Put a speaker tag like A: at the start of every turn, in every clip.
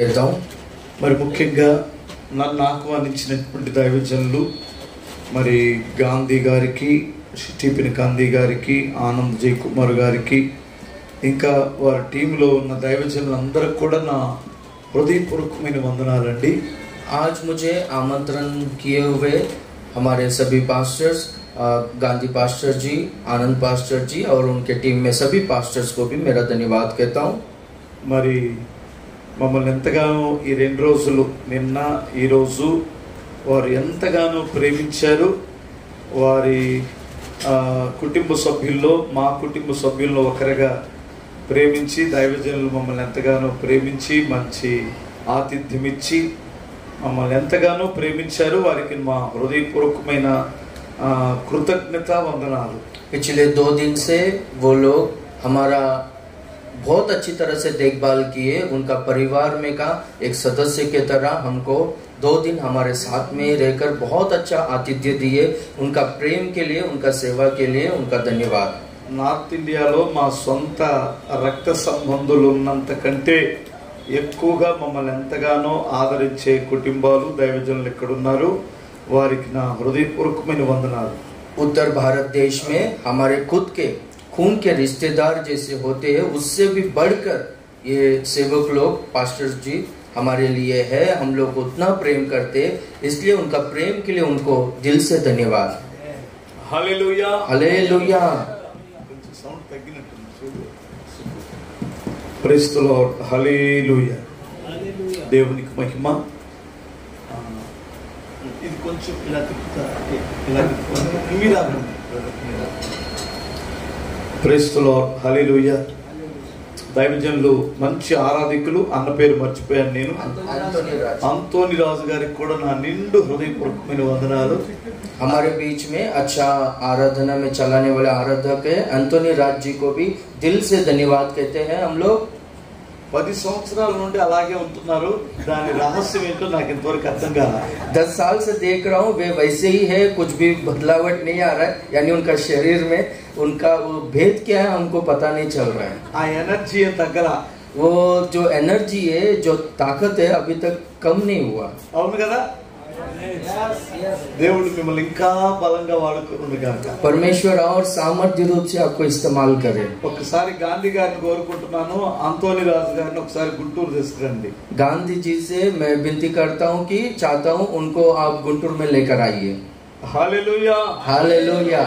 A: వెళ్తాం.
B: మరి ముఖ్యంగా నన్ను ఆహ్వానించినటువంటి దైవజనులు మరి గాంధీ గారికి, స్టీఫెన్ గాంధీ గారికి, ఆనంద్ జై కుమార్ గారికి, ఇంకా వారి టీంలో ఉన్న దైవజనులందరికీ కూడా నా హృదయపూర్వకమైన వందనాలండి.
A: आज मुझे आमंत्रण किए हुए हमारे सभी पास्टर्स, गांधी पास्टर जी, आनंद पास्टर जी और उनके टीम में सभी पास्टर्स को भी मेरा धन्यवाद कहता हूँ.
B: మరి మమ్మల్ని ఎంతగానో ఈ 2 రోజులు, నిన్న ఈరోజు వారు ఎంతగానో ప్రేమించారు. వారి కుటుంబ సభ్యుల్లో, మా కుటుంబ సభ్యుల్లో ఒకరిగా ప్రేమించి, దైవజనులు మమ్మల్ని ఎంతగానో ప్రేమించి మంచి ఆతిథ్యం ఇచ్చి మమ్మల్ని ఎంతగానో ప్రేమించారు. వారికి మా హృదయపూర్వకమైన కృతజ్ఞత వందనాలు.
A: पिछले 2 दिन से वो लोग हमारा बहुत अच्छी तरह से देखभाल किए. उनका परिवार में का एक सदस्य के तरह हमको 2 दिन हमारे साथ में रहकर बहुत अच्छा आतिथ्य दिए. उनका प्रेम के लिए, उनका सेवा के लिए उनका धन्यवाद.
B: నార్త్ ఇండియాలో మా సొంత రక్త సంబంధులు ఉన్నంత కంటే ఎక్కువగా మమ్మల్ని ఎంతగానో ఆదరించే కుటుంబాలు, దైవజనులు ఎక్కడున్నారు. వారికి నా హృదయపూర్వకమైన వందనాలు.
A: उत्तर भारत देश में हमारे खुद के खून के रिश्तेदार जैसे होते हैं, उससे भी बढ़कर ये सेवक लोग, पास्टर्स जी हमारे लिए है. हम लोग उतना प्रेम करते, इसलिए उनका प्रेम के लिए उनको दिल से धन्यवाद.
B: హల్లెలూయా,
A: हालेलुया.
B: సౌండ్ తగ్గినట్టుంది చూడు. Praise the lord. హల్లెలూయా. దేవునికి మహిమ. ఇది కొంచెం ఇలా తిప్పుతా, ఇలా తిప్పుతా. Praise the lord. హల్లెలూయా. దైవజనులు మంచి ఆరాధికులు. అన్న పేరు మర్చిపోయాను నేను. అంతోని రాజు గారికి కూడా నా నిండు హృదయపూర్వకమైన వందనాలు.
A: हमारे बीच में अच्छा आराधना में चलाने वाले आराधक है अंतोनी राज जी को भी दिल से धन्यवाद कहते हैं. हम लोग
B: 10 సంవత్సరాల నుండి అలాగే ఉంటున్నారు. దాని రహస్యం ఏంటో నాకు ఇంతవరకు అర్థం కాదు.
A: 10 साल से देख रहा हूँ वे वैसे ही है, कुछ भी बदलावट नहीं आ रहा है. यानी उनका शरीर में उनका वो भेद क्या है हमको पता नहीं चल रहा है.
B: ఆ ఎనర్జీ తగ్గల,
A: वो जो एनर्जी है, जो ताकत है अभी तक कम नहीं हुआ.
B: అవును కదా. దేవుడు మిమ్మల్ని ఇంకా బలంగా వాడుకును గాక.
A: परमेश्वर और सामर्थ्य रूप से आपको इस्तेमाल करे.
B: ఒకసారి గాంధీ గారిని కోరుకుంటున్నాను, అంతోని రాజు గారిని ఒకసారి గుంటూరు తీసుకురండి.
A: गांधी जी से मैं विनती करता हूँ कि चाहता हूँ उनको आप गुंटूर में लेकर आइए.
B: హల్లెలూయా.
A: हालेलुया.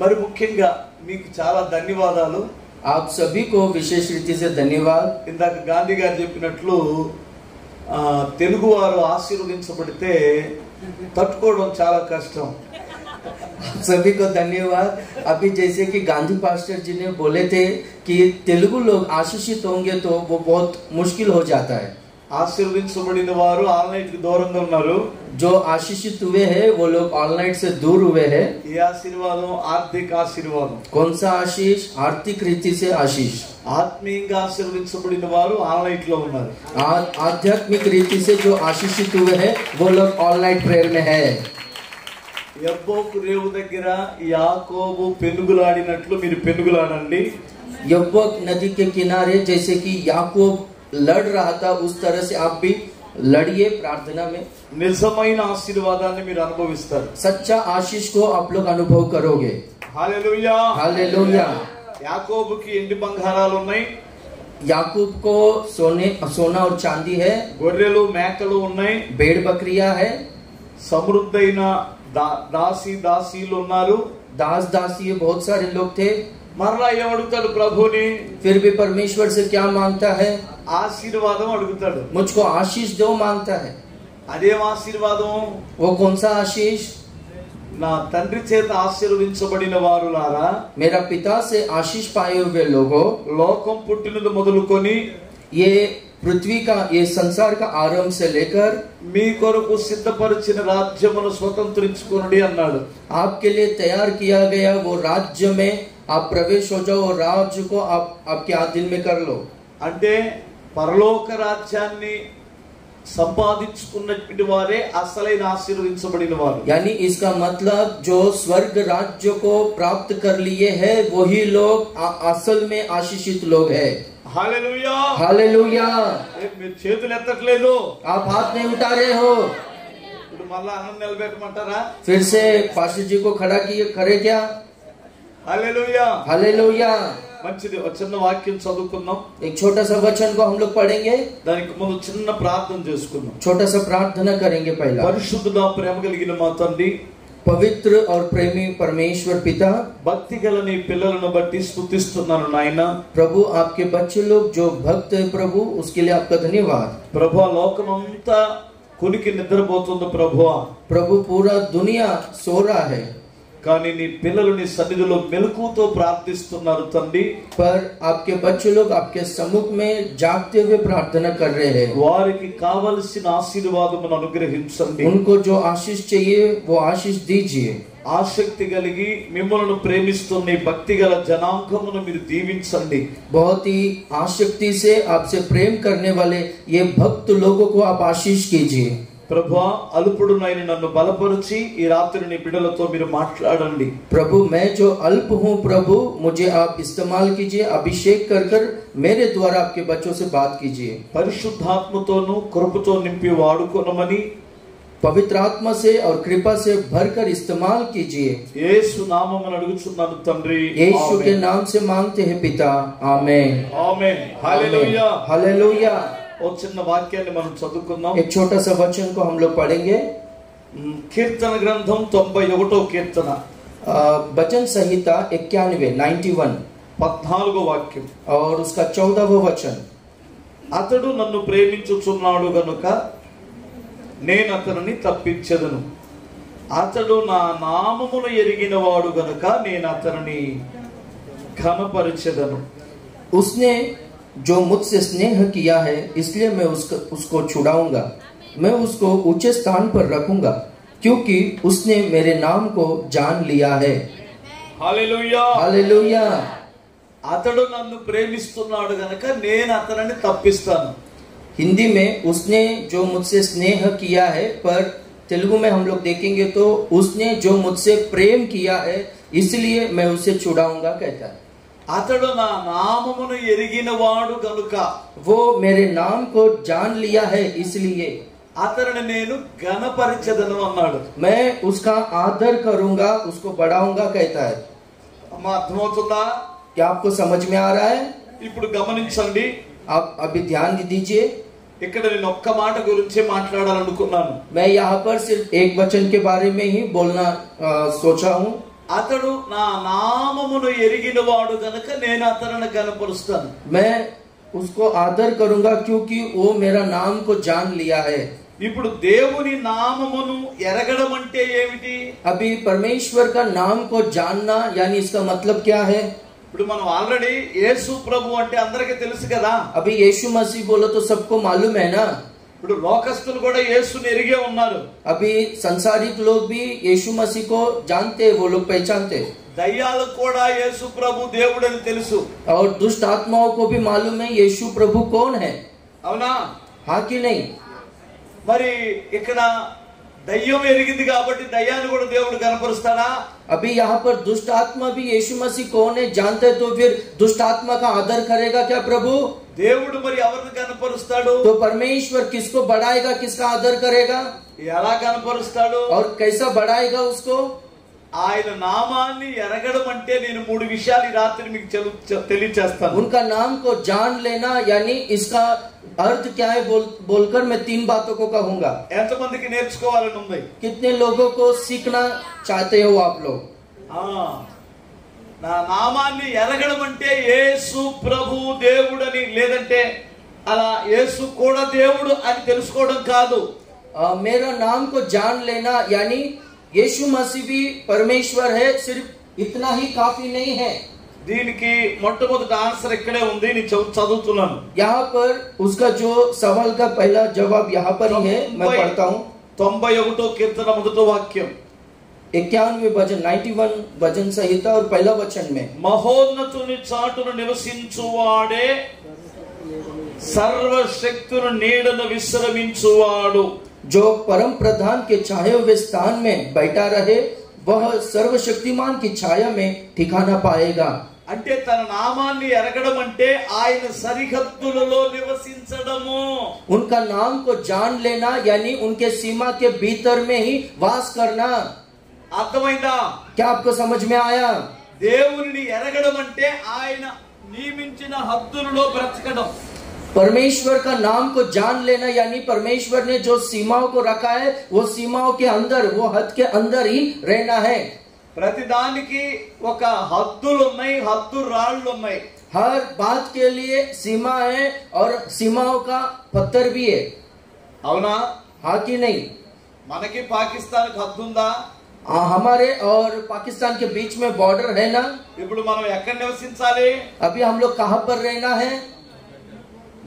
B: మరి ముఖ్యంగా మీకు చాలా ధన్యవాదాలు.
A: आप सभी को विशेष रीति से धन्यवाद.
B: ఇందాక గాంధీ గారు చెప్పినట్లు తెలుగు వారు ఆశీర్వదించబడితే తట్టుకోవడం చాలా కష్టం.
A: सभी को धन्यवाद. अभी जैसे कि गांधी पास्टर जी ने बोले थे कि तेलुगु लोग आशीषित होंगे तो वो बहुत मुश्किल हो जाता है.
B: ఆశీర్వదించబడిన వారు ఆన్లైన్ కి దూరంగా ఉన్నారు.
A: जो आशीषित हुए हैं वो लोग ऑनलाइन से दूर हुए हैं.
B: ఈ ఆశీర్వాదం ఆర్థిక ఆశీర్వాదం.
A: कौन सा आशीष? आर्थिक रीति से आशीष.
B: ఆత్మీయంగా ఆశీర్వదించబడిన వారు ఆన్లైన్ లో ఉన్నారు.
A: आध्यात्मिक रीति से जो आशीषित हुए हैं वो लोग ऑनलाइन प्रेयर में है.
B: యబ్బోకు రేవు దగ్గర యాకోబు పెనుగులాడినట్లు మీరు పెనుగులాడండి.
A: यब्बोक नदी के किनारे जैसे कि याकूब लड़ रहा था उस तरह से आप भी लड़िए प्रार्थना में.
B: నిజమైన ఆశీర్వాదాన్ని మీరు అనుభవిస్తారు.
A: सच्चा आशीष को आप लोग अनुभव करोगे.
B: హల్లెలూయా.
A: हालेलुया.
B: యాకోబుకి ఎండి బంగారాలు ఉన్నాయి.
A: याकूब को सोना और चांदी है.
B: గొర్రెలు మేకలు ఉన్నాయి.
A: भेड़ बकरियां है.
B: సమృద్ధైన దాసీలు ఉన్నారు.
A: दास दासी बहुत सारे लोग थे.
B: మరలా ఏమడుగుతాడు ప్రభుని?
A: फिर भी परमेश्वर से क्या मांगता है?
B: ఆశీర్వాదం అడుగుతాడు.
A: मुझको आशीष दो मांगता है.
B: అదేం ఆశీర్వాదం?
A: वो कौन सा आशीष?
B: నా తండ్రి చేత ఆశీర్వదించబడిన వారులారా,
A: मेरा पिता से आशीष पाए हुए लोगों,
B: లోకం పుట్టినది మొదలుకొని
A: ये पृथ्वी का, ये संसार का आरंभ से लेकर
B: మీ కొరకు సిద్ధపరిచిన రాజ్యమును స్వతంత్రించుకొనుడి అన్నాడు.
A: आपके लिए तैयार किया गया वो राज्य में आप प्रवेश हो जाओ और राज्य को आप आपके आधीन में कर लो.
B: అంటే పరలోక రాజ్యాన్ని సంపాదించుకున్నటువంటి వారే అసలైన ఆశీర్వదించబడిన వారు.
A: यानी इसका मतलब जो स्वर्ग राज्य को प्राप्त कर लिए हैं वही लोग असल में आशीषित लोग हैं.
B: Hallelujah
A: hallelujah.
B: మీరు చేతులు ఎత్తట్లేదు,
A: आप हाथ नहीं उठा रहे हो.
B: ఇప్పుడు మళ్ళా అన్నం నిలబెట్టమంటారా?
A: फिर से पास्टर जी को खड़ा किए करे क्या?
B: Hallelujah
A: hallelujah.
B: మంచిది. ఒక చిన్న వాక్యం చదువుకుందాం.
A: एक छोटा सा वचन को हम लोग पढ़ेंगे.
B: దానికి ముందు చిన్న ప్రార్థన చేసుకుందాం.
A: छोटा सा प्रार्थना करेंगे पहला.
B: పరిశుద్ధుడా ప్రేమ కలిగిన మా తండ్రి,
A: पवित्र और प्रेमी परमेश्वर पिता,
B: భక్తి గల నీ పిల్లలను బట్టి స్తుతిస్తున్నాను నాయన.
A: प्रभु आपके बच्चे लोग जो भक्त है प्रभु उसके लिए आपका धन्यवाद.
B: ప్రభువా లోకమంతా కునికి నిద్రపోతుంది ప్రభువా.
A: प्रभु पूरा दुनिया सो रहा है
B: కానీ నీ పిల్లలు నీ సన్నిధిలో మెలకువతో ప్రార్థిస్తున్నారు తండ్రి.
A: पर आपके बच्चे लोग आपके सम्मुख में जागते हुए प्रार्थना कर रहे हैं.
B: వారికి కావలసిన ఆశీర్వాదమును అనుగ్రహించండి.
A: उनको जो आशीष चाहिए वो आशीष दीजिए.
B: ఆసక్తి కలిగి మిమ్మల్ని ప్రేమిస్తున్న ఈ భక్తి గల జనాంగమును మీరు దీవించండి.
A: बहुत ही आसक्ति से आपसे प्रेम करने वाले ये भक्त लोगों को आप आशीष कीजिए.
B: ప్రభువా అల్పుడునైన నన్ను బలపరిచి ఈ రాత్రి నీ బిడ్డలతో మీరు మాట్లాడండి.
A: प्रभु मैं जो अल्प हूँ प्रभु मुझे आप इस्तेमाल कीजिए. अभिषेक कर कर मेरे द्वारा आपके बच्चों से बात कीजिए.
B: పరిశుద్ధాత్మతోను కృపతో నింపి వాడుకొనమని
A: पवित्र आत्मा से और कृपा से भरकर इस्तेमाल कीजिए.
B: యేసు నామమున అడుగుచున్నాను తండ్రి.
A: यीशु के नाम से मांगते हैं पिता. आमीन.
B: ఆమేన్. హల్లెలూయా.
A: हालेलुया.
B: ఒక చిన్న వాక్యాన్ని మనం చదువుకుందాం.
A: एक छोटा सा वचन को हम लोग पढ़ेंगे.
B: కీర్తన గ్రంథం 91వ కీర్తన
A: वचन संहिता 91
B: 14వ వాక్యం
A: और उसका 14वां वचन.
B: అతడు నన్ను ప్రేమించుచున్నాడు గనుక నేను అతనిని తప్పించెదను. అతడు నా నామమును ఎరిగిన వాడు గనుక నేను అతనిని ఘనపరచెదను.
A: उसने जो मुझसे स्नेह किया है इसलिए मैं उसको छुड़ाऊंगा. मैं उसको ऊंचे स्थान पर रखूंगा क्योंकि उसने मेरे नाम को जान लिया है.
B: హల్లెలూయా.
A: हालेलुया.
B: అతడు నన్ను ప్రేమిస్తున్నాడు గనుక నేను అతనిని తప్పిస్తాను.
A: हिंदी में उसने जो मुझसे स्नेह किया है, पर तेलुगु में हम लोग देखेंगे तो उसने जो मुझसे प्रेम किया है इसलिए मैं उसे छुड़ाऊंगा कहता है.
B: అతడు నా నామమును ఎరిగిన వాడు గనుక
A: वो मेरे नाम को जान लिया है इसलिए
B: అతనిని నేను ఘనపరచెదను అన్నాడు.
A: मैं उसका आदर करूंगा, उसको बढ़ाऊंगा कहता है.
B: అమ్మా అర్థమవుతుందా?
A: क्या आपको समझ में आ रहा है?
B: ఇప్పుడు గమనించండి.
A: आप अभी ध्यान दीजिए.
B: ఇక్కడ నేను ఒక్క మాట గురించి మాట్లాడాలనుకున్నాను.
A: मैं यहाँ पर सिर्फ एक वचन के बारे में ही बोलना सोचा हूँ.
B: అతడు నా నామమును ఎరిగిన వాడు గనుక నేను అతనిని ఘనపరుస్తాను.
A: मैं उसको आदर करूंगा क्योंकि वो मेरा नाम को जान लिया है.
B: ఇప్పుడు దేవుని నామమును ఎరగడం అంటే ఏమిటి?
A: अभी परमेश्वर का नाम को जानना यानी इसका मतलब क्या है?
B: ఇప్పుడు మనం ఆల్రెడీ యేసు ప్రభు అంటే అందరికీ తెలుసు కదా.
A: अभी यीशु मसीह बोलो तो सबको मालूम है ना.
B: ఇప్పుడు లోకస్తులు కూడా యేసుని ఎరిగే ఉన్నారు.
A: अभी संसारिक लोग भी यीशु मसीह को जानते हैं, वो लोग पहचानते हैं.
B: దయ్యాలకు కూడా యేసు ప్రభు దేవుడని తెలుసు.
A: और दुष्ट आत्माओं को भी मालूम है यीशु प्रभु कौन है.
B: అవునా?
A: हाँ कि नहीं?
B: మరి ఇక్కడ దయ్యం ఎరిగింది కాబట్టి దయ్యాన్ని కూడా దేవుడు కనపరుస్తాడా?
A: अभी यहाँ पर दुष्ट आत्मा भी यीशु मसीह कौन है जानते तो फिर दुष्ट आत्मा का आदर करेगा क्या प्रभु?
B: దేవుడు మరి ఎవరిని కనపరుస్తాడు?
A: तो परमेश्वर किसको बढ़ाएगा, किसका आदर करेगा,
B: ఎలా కనపరుస్తాడు?
A: और कैसा बढ़ाएगा उसको?
B: ఆయన నామాన్ని ఎరగడం అంటే నేను మూడు విషయాలు ఈ రాత్రి మీకు తెలియచేస్తాను.
A: उनका नाम को जान लेना यानी इसका अर्थ क्या है बोलकर मैं 3 बातों को कहूंगा.
B: ఎంతమందికి నేర్చుకోవాలని ఉంది?
A: कितने लोगों को सीखना चाहते हो आप लोग?
B: నా నామాన్ని ఎరగడం అంటే యేసు ప్రభు దేవుడని, లేదంటే అలా యేసు కూడా దేవుడు అని తెలుసుకోవడం కాదు.
A: मेरा नाम को जान लेना यानी यीशु मसीह भी परमेश्वर है, सिर्फ इतना ही काफी नहीं है.
B: దీనికి మొట్టమొదటి ఆన్సర్ ఇక్కడే ఉంది, నేను చదువుతున్నాను.
A: यहाँ पर उसका जो सवाल का पहला जवाब यहाँ पर ही है, मैं पढ़ता हूँ.
B: 91వ కీర్తన మొదటి వాక్యం
A: 91 भजन 91 भजन संहिता और पहला वचन में
B: మహోన్నతుని చాటును నివసించువాడే సర్వశక్తుని నీడను విశ్రమించువాడు.
A: जो परम प्रधान के छाए हुए स्थान में बैठा रहे वह सर्वशक्तिमान की छाया में ठिकाना पाएगा.
B: అంటే తన నామాన్ని ఎరగడం అంటే ఆయన సరిహద్దులలో నివసించడము.
A: उनका नाम को जान लेना यानी उनके सीमा के भीतर में ही वास करना.
B: అర్థమైందా?
A: क्या आपको समझ में आया?
B: దేవుని ఎరగడం అంటే ఆయన నియమించిన హద్దులలో బ్రతకడం.
A: परमेश्वर का नाम को जान लेना यानी परमेश्वर ने जो सीमाओं को रखा है वो सीमाओं के अंदर, वो हद के अंदर ही रहना है.
B: ప్రతి దానికి ఒక హద్దులు ఉన్నాయి, హద్దు రాళ్ళు ఉన్నాయి.
A: हर बात के लिए सीमा है और सीमाओं का पत्थर भी है.
B: అవునా?
A: हाँ कि नहीं?
B: మనకి పాకిస్తాన్ కి హద్దు ఉందా?
A: हमारे और पाकिस्तान के बीच में बॉर्डर है ना.
B: ఇప్పుడు మనం ఎక్కడ నివసించాలి?
A: अभी हम लोग कहाँ पर रहना है?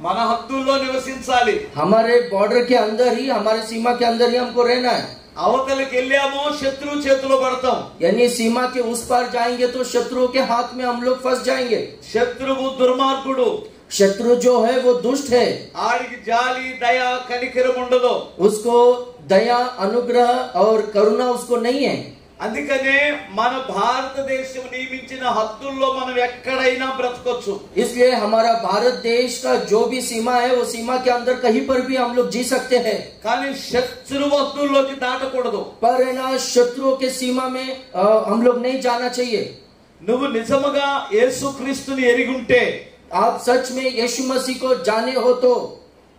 B: మన హద్దుల్లో నివసించాలి.
A: हमारे बॉर्डर के अंदर ही, हमारे सीमा के अंदर ही हमको रहना है.
B: అవతలకి వెళ్ళామో శత్రువు చేతిలో పడతాం.
A: यानी सीमा के उस पार जाएंगे तो शत्रुओं के हाथ में हम लोग फंस जाएंगे.
B: శత్రువు దుర్మార్గుడు.
A: शत्रु जो है वो दुष्ट है.
B: ఆడికి జాలి దయ కనికరం ఉండదు.
A: उसको दया अनुग्रह और करुणा उसको नहीं है.
B: అందుకనే మన భారతదేశం నియమించిన హద్దుల్లో మనం ఎక్కడైనా బ్రతకొచ్చు.
A: इसलिए हमारा भारत देश का जो भी सीमा है वो सीमा के अंदर कहीं पर भी हम लोग जी सकते हैं.
B: కానీ శత్రు హద్దుల్లోకి దాటకూడదు.
A: पर ना शत्रुओं के सीमा में हम लोग नहीं जाना चाहिए.
B: నువ్వు నిజముగా యేసుక్రీస్తుని ఎరిగి ఉంటే,
A: आप सच में यीशु मसीह को जाने हो तो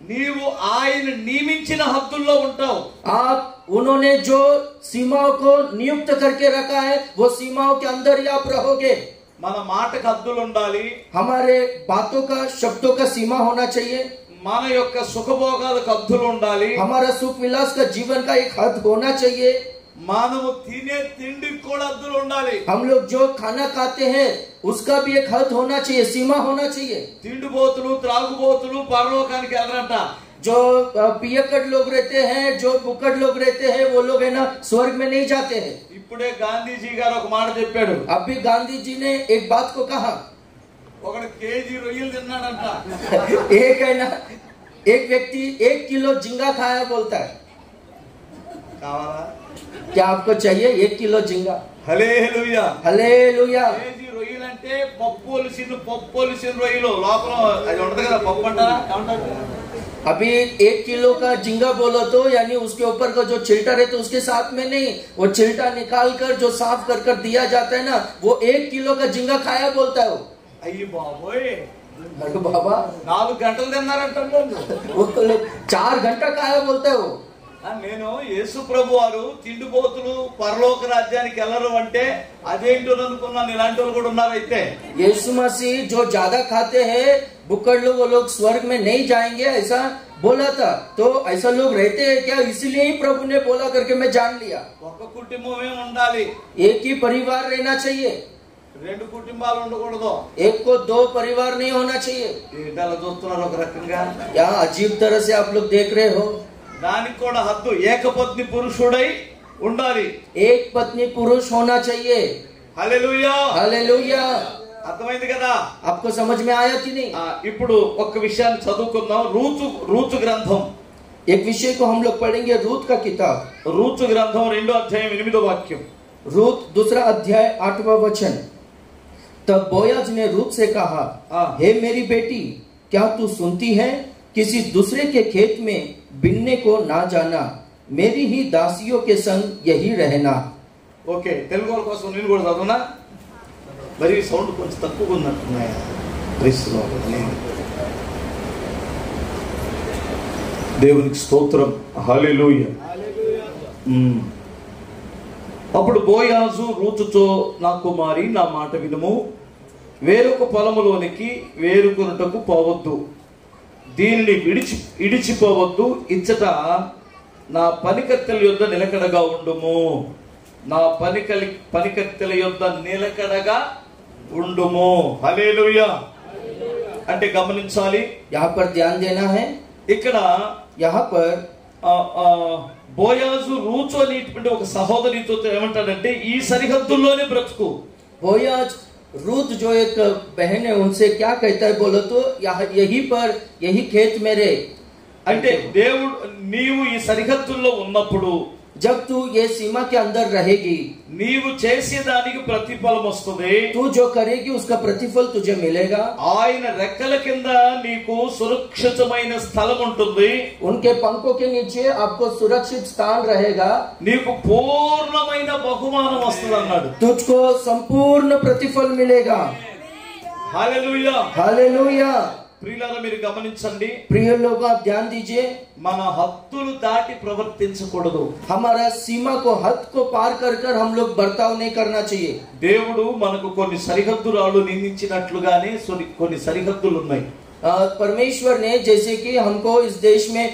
B: నీవు ఆయన నియమించిన హద్దుల్లో ఉంటావు.
A: आप उन्होंने जो सीमाओं को नियुक्त करके रखा है वो सीमाओं के अंदर ही आप रहोगे.
B: మన మాటకు హద్దులు ఉండాలి.
A: हमारे बातों का, शब्दों का सीमा होना चाहिए.
B: మన యొక్క సుఖభోగాలకు హద్దులు ఉండాలి.
A: हमारा सुख विलास का जीवन का एक हद होना चाहिए.
B: మనము తినే తిండికి కూడా హద్దులు ఉండాలి.
A: हम लोग जो खाना खाते हैं उसका भी एक हद होना चाहिए, सीमा होना चाहिए.
B: తిండిబోతులు త్రాగుబోతులు పరలోకానికి వెళ్ళరంట.
A: जो पियक्कड़ लोग रहते हैं, जो बुक्कड़ लोग रहते हैं, वो लोग है ना स्वर्ग में नहीं जाते हैं.
B: ఇప్పుడే గాంధీజీ గారు ఒక మాట చెప్పాడు.
A: अभी गांधी जी ने एक बात को कहा.
B: ఒకడు కేజీ రొయ్యలు తిన్నాడంట.
A: एक है ना, एक व्यक्ति 1 किलो झींगा खाया बोलता है.
B: కావాలా?
A: क्या आपको चाहिए 1 किलो झींगा?
B: హల్లెలూయా.
A: हालेलुया.
B: కేజీ రొయ్యలు అంటే పప్పు ఒలిసిన రొయ్యలు లోపల అది ఉండదు కదా, పప్పు అంటారా ఏమంటారు?
A: अभी 1 किलो का झींगा बोलो तो यानी उसके ऊपर का जो छिलटा रहता है उसके साथ में नहीं, वो छिलटा निकाल कर जो साफ कर कर दिया जाता है ना, वो 1 किलो का झींगा खाया बोलता है.
B: అయ్యి బాబోయ్,
A: अरे बाबा
B: 4 గంటలు తిన్నారంట.
A: वो 4 घंटा खाया बोलता है वो.
B: నేను యేసు ప్రభు వారు తిండిపోతులు పరలోక రాజ్యానికి వెళ్ళరు అంటే అదేంటో అనుకున్నాను. ఇలాంటి వాళ్ళు కూడా ఉన్నారు. అయితే
A: यीशु मसीह जो ज्यादा खाते हैं बुक्कड़ लोग, वो लोग स्वर्ग में नहीं जाएंगे ऐसा बोला था. तो ऐसा लोग रहते हैं क्या? इसीलिए ही प्रभु ने बोला करके मैं जान लिया.
B: ఒక కుటుంబమే ఉండాలి.
A: एक ही परिवार रहना चाहिए.
B: 2 కుటుంబాలు ఉండకూడదు.
A: एक को 2 परिवार नहीं होना चाहिए.
B: ఏంటలా చూస్తున్నారు ఒక రకంగా?
A: यहाँ अजीब तरह से आप लोग देख रहे हो.
B: దానికి కూడా హద్దు. ఏకపత్ని పురుషుడై ఉండాలి.
A: एक पत्नी पुरुष होना चाहिए.
B: హల్లెలూయా.
A: हालेलुया.
B: అర్థమైంది కదా?
A: आपको समझ में आया कि नहीं?
B: ఇప్పుడు ఒక విషయాన్ని చదువుకుందాం. రూతు గ్రంథం.
A: एक विषय को हम लोग पढ़ेंगे, रूत का किताब.
B: రూతు గ్రంథం 2వ అధ్యాయం 8వ వాక్యం.
A: रूत 2 अध्याय 8वां वचन. तब बोयाज ने रूत से कहा, हे मेरी बेटी, क्या तू सुनती है? किसी दूसरे के खेत में बिनने को ना जाना, मेरी ही दासियों के संग यही रहना.
B: ఓకే, తెలుగు వాళ్ళ కోసం నేను కూడా చదువునా? మరి సౌండ్ కొంచెం తక్కువగా ఉన్నట్టున్నాయా? దేవునికి స్తోత్రం. హల్లెలూయా. అప్పుడు బోయాజు రూతుతో, నా కుమారి, నా మాట వినుము. వేరొక పొలములోనికి వేరుకొనుటకు పోవద్దు, దీనిని ఇడిచిపోవద్దు. ఇచ్చట నా పనికత్తెల యొద్ద నిలకడగా ఉండుము. నా పనికత్తెల యొద్ద నిలకడగా ఉండుము. హల్లెలూయా. అంటే గమనించాలి.
A: यहाँ पर ध्यान देना है.
B: ఇక్కడ
A: यहाँ पर
B: బోయాజు రూతు అనేటువంటి ఒక సహోదరితో ఏమంటాడంటే, ఈ సరిహద్దుల్లోనే బ్రతుకు.
A: बोयाज रूत जो एक बहन है उनसे क्या कहता है बोलो तो यही खेत मेरे।
B: అంటే దేవుడు నీవు ఈ సరిహద్దుల్లో ఉన్నప్పుడు
A: जब तू ये सीमा के अंदर रहेगी
B: నీవు చేసేదానికి ప్రతిఫలం వస్తుంది,
A: तू जो करेगी उसका प्रतिफल तुझे मिलेगा।
B: ఆయన రెక్కల కింద నీకు సురక్షితమైన స్థలం ఉంటుంది,
A: उनके पंखों के नीचे आपको सुरक्षित स्थान रहेगा,
B: నీకు పూర్ణమైన బహుమానం వస్తుంది అన్నాడు।
A: तुझको संपूर्ण प्रतिफल मिलेगा।
B: Hallelujah
A: hallelujah.
B: ప్రియులారా మీరు గమనించండి,
A: प्रिय लोग आप ध्यान दीजिए,
B: మన హద్దులు దాటి ప్రవర్తించకూడదు।
A: हमारा सीमा को हद को पार कर कर हम लोग बर्ताव नहीं करना चाहिए।
B: దేవుడు మనకు కొన్ని సరిహద్దులు నియమించినట్లుగానే కొన్ని సరిహద్దులు ఉన్నాయి।
A: परमेश्वर ने जैसे कि हमको इस देश में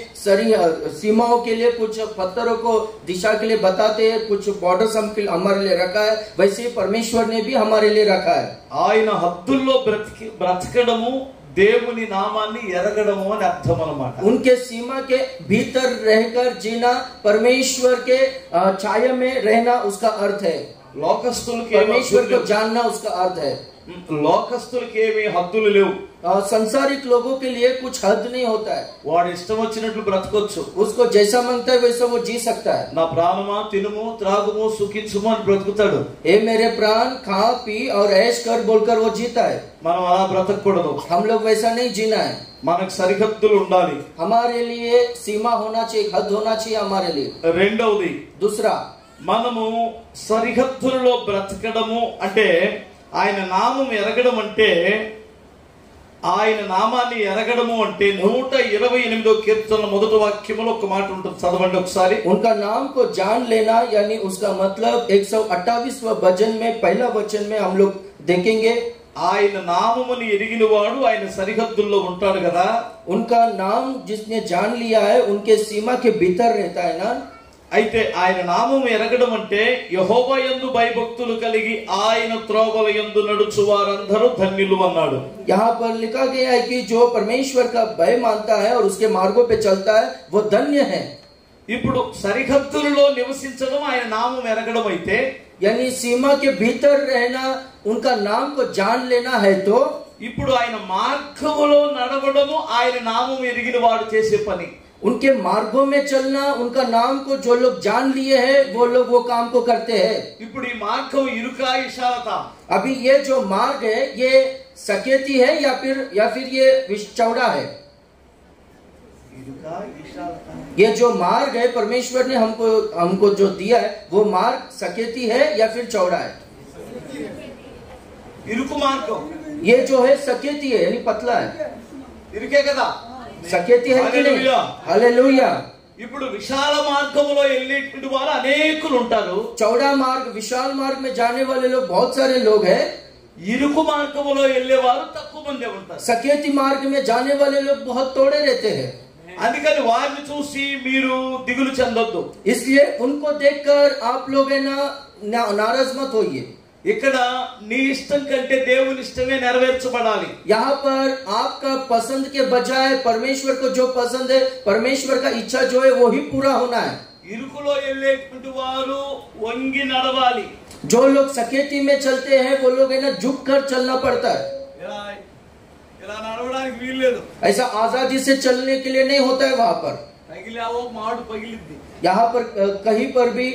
A: सीमाओं के लिए कुछ पत्थरों को दिशा के लिए बताते हैं, कुछ बॉर्डर्स हमारे लिए रखा है, वैसे परमेश्वर ने भी हमारे लिए रखा है।
B: ఆయన హద్దుల్లో బ్రతకడము దేవుని నామాన్ని ఎరగడము అని అర్థం అన్నమాట।
A: उनके सीमा के भीतर रहकर जीना, परमेश्वर के छाया में रहना उसका अर्थ है।
B: లోకస్తులకి
A: परमेश्वर को जानना उसका अर्थ है।
B: లోకస్తులకి ఏమీ హద్దులు లేవు।
A: संसारिक लोगों के लिए कुछ हद नहीं होता है,
B: వాడు ఇష్టం వచ్చినట్లు బ్రతకొచ్చు,
A: उसको जैसा मांगता है वैसा वो जी सकता है।
B: నా ప్రాణమా తినుము త్రాగుము సుఖించుము అని బ్రతుకుతాడు।
A: ए मेरे प्राण खा पी और ऐश कर बोलकर वो जीता है।
B: మనం అలా బ్రతకూడదు,
A: हम लोग वैसा नहीं जीना है।
B: మనకు సరిహద్దులు ఉండాలి।
A: हमारे लिए सीमा होना चाहिए, हद होना चाहिए हमारे लिए।
B: రెండవది,
A: दूसरा,
B: మనము సరిహద్దులలో బ్రతకడము అంటే ఆయన నామం ఎరగడం అంటే, ఆయన నామాన్ని ఎరగడము అంటే 128వ కీర్తన మొదటి వాక్యములో ఒక మాట ఉంటుంది, చదవండి ఒకసారి।
A: उनका नाम को जान लेना यानी उसका मतलब 128वां भजन में पहला वचन में हम लोग देखेंगे,
B: ఆయన నామముని ఎరిగిన వాడు ఆయన సరిహద్దుల్లో ఉంటాడు కదా।
A: उनका नाम जिसने जान लिया है उनके सीमा के भीतर रहता है ना।
B: అయితే ఆయన నామము ఎరగడం అంటే యెహోవా యందు భయభక్తులు కలిగి ఆయన త్రోవల యందు నడుచు వారందరూ ధన్యులు అన్నాడు।
A: यहाँ पर लिखा गया है कि जो परमेश्वर का भय मानता है और उसके मार्गों पे चलता है वो धन्य है।
B: ఇప్పుడు సరిహద్దులలో నివసించడం ఆయన నామం ఎరగడం అయితే,
A: यानी सीमा के भीतर रहना, उनका नाम को जान लेना है, तो
B: ఇప్పుడు ఆయన మార్గములో నడవడము ఆయన నామం ఎరిగిన వాడు చేసే పని।
A: उनके मार्गों में चलना, उनका नाम को जो लोग जान लिए हैं वो लोग वो काम को करते हैं।
B: ఇప్పుడు ఈ మార్గం ఇరుకా ఇషారత,
A: अभी ये जो मार्ग है ये सकेती है या फिर ये चौड़ा है।
B: ఇరుకా ఇషారత,
A: ये जो मार्ग है परमेश्वर ने हमको जो दिया है वो मार्ग सकेती है या फिर चौड़ा है।
B: ఇరుకు మార్గం,
A: ये जो है सकेती है यानी पतला है,
B: ఇరుకే కదా,
A: सकेती है कि नहीं?
B: हालेलुया।
A: हालेलुया।
B: ఇప్పుడు విశాల మార్గములో వెళ్ళేటువంటి వారు అనేకులు ఉంటారు,
A: चौड़ा मार्ग विशाल मार्ग में जाने वाले लोग बहुत सारे लोग हैं,
B: ఇరుకు మార్గములో వెళ్ళేవారు తక్కువ మంది ఉంటారు।
A: सकेती मार्ग में जाने वाले लोग बहुत थोड़े रहते हैं।
B: అందుకని వారిని చూసి మీరు దిగులు చెందొద్దు।
A: इसलिए उनको देखकर आप लोग है ना नाराज मत होइए।
B: ఇక్కడ నీ ఇష్టం కంటే దేవుని ఇష్టమే నెరవేర్చబడాలి।
A: यहाँ पर आपका पसंद के बजाय परमेश्वर को जो पसंद है, परमेश्वर का इच्छा जो है वो ही पूरा होना है।
B: ఇరుకులో వెళ్ళేటువంటి వారు వంగి నడవాలి।
A: जो लोग सकेती में चलते हैं वो लोग है ना झुक कर चलना पड़ता है,
B: ఇలా నడవడానికి వీలు లేదు।
A: ऐसा आजादी से चलने के लिए नहीं होता है। वहां पर
B: తగిలావో మాడు పగిలిద్ది।
A: यहाँ पर कहीं पर भी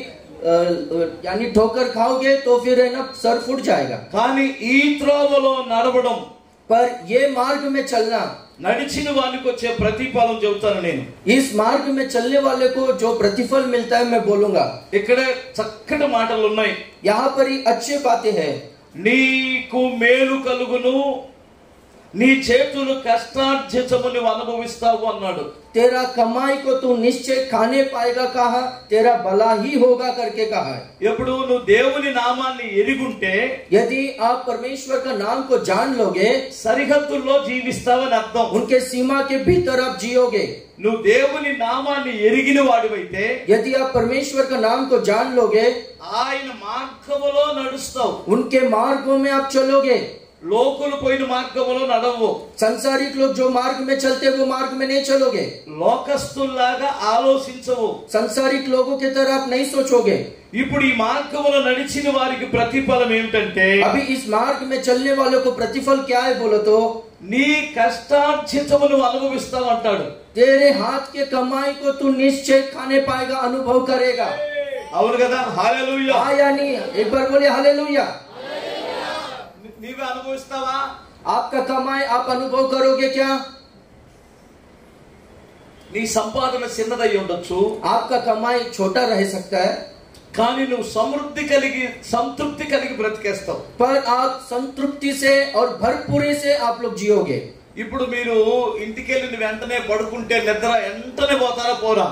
A: यानी ठोकर खाओगे तो फिर है ना सर फूट जाएगा।
B: కానీ ఈ త్రోవలో నడవడం,
A: पर ये मार्ग में चलना,
B: నడిచిన వానికి వచ్చే ప్రతిఫలం చెబుతాను నేను।
A: इस मार्ग में चलने वाले को जो प्रतिफल मिलता है मैं बोलूंगा।
B: ఇక్కడ చక్కటి మాటలు ఉన్నాయి।
A: यहाँ पर ही अच्छी बातें हैं।
B: నీకు మేలు కలుగును, నీ చేతులు కష్టార్జితము నువ్వు అనుభవిస్తావు అన్నాడు।
A: तेरा कमाई को तू निश्चय खाने पाएगा कहा, तेरा भला ही होगा करके कहा है।
B: ఎప్పుడు నువ్వు దేవుని నామాన్ని ఎరుగుంటే
A: यदि आप परमेश्वर का नाम को जान लोगे,
B: సరిహద్దుల్లో జీవిస్తావని అర్థం।
A: उनके सीमा के भीतर आप जियोगे।
B: నువ్వు దేవుని నామాన్ని ఎరిగిన వాడివైతే,
A: यदि आप परमेश्वर का नाम को जान लोगे,
B: ఆయన మార్గములో నడుస్తావు।
A: उनके मार्गों में आप चलोगे।
B: లోకులు పోయిన మార్గములో నడవు.
A: संसारिक लोग जो मार्ग में चलते वो मार्ग में नहीं चलोगे.
B: లోకస్తుల్లాగా ఆలోచించవు.
A: संसारिक लोगों की तरह आप नहीं सोचोगे.
B: ఇప్పుడు ఈ మార్గములో నడిచిన వారికి ప్రతిఫలం ఏమిటంటే,
A: अभी इस मार्ग में चलने वालों को प्रतिफल क्या है बोलो तो,
B: నీ కష్టార్జితమును అనుభవిస్తావు అంటాడు.
A: तेरे हाथ के कमाई को तू निश्चय खाने पाएगा, अनुभव करेगा.
B: అవును కదా? హల్లెలూయా.
A: हाँ या नहीं? एक बार बोले हालेलुया.
B: నీవే అనుభవిస్తావా?
A: आपका कमाई आप अनुभव करोगे क्या?
B: నీ సంపాదన చిన్నదై ఉండొచ్చు,
A: आपका कमाई छोटा रह सकता है,
B: కానీ నువ్వు సమృద్ధి కలిగి సంతృప్తి కలిగి బ్రతికేస్తావు.
A: पर आप संतृप्ति से और भरपूरी से आप लोग जियोगे.
B: ఇప్పుడు మీరు ఇంటికి వెళ్ళిన వెంటనే పడుకుంటే నిద్ర వెంటనే పోతారా పోరా?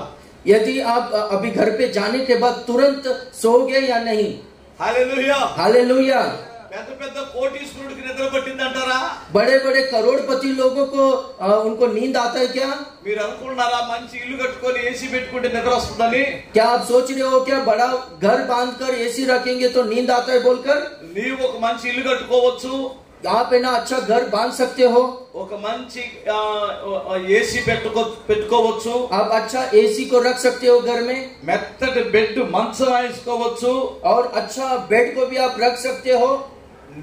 A: यदि आप अभी घर पे जाने के बाद तुरंत सोओगे या नहीं?
B: హల్లెలూయా.
A: हालेलुया.
B: పెద్ద పెద్ద కోటీశ్వరుడికి నిద్ర పట్టిందంటారా?
A: बड़े बड़े करोड़पति लोगों को उनको नींद आता है क्या?
B: మీరు అనుకుంటున్నారా మంచి ఇల్లు కట్టుకొని ఏసీ పెట్టుకుంటే నిద్ర వస్తుందని?
A: क्या आप सोच रहे हो क्या बड़ा घर बांधकर एसी रखेंगे तो नींद आता है बोलकर?
B: నీవు ఒక మంచి ఇల్లు కట్టుకోవచ్చు,
A: आप है ना अच्छा घर बांध सकते हो,
B: ఒక మంచి ఏసీ పెట్టుకోవచ్చు,
A: आप अच्छा एसी को रख सकते हो घर में,
B: మెత్తటి బెడ్ మంచం వేసుకోవచ్చు,
A: और अच्छा बेड को भी आप रख सकते हो.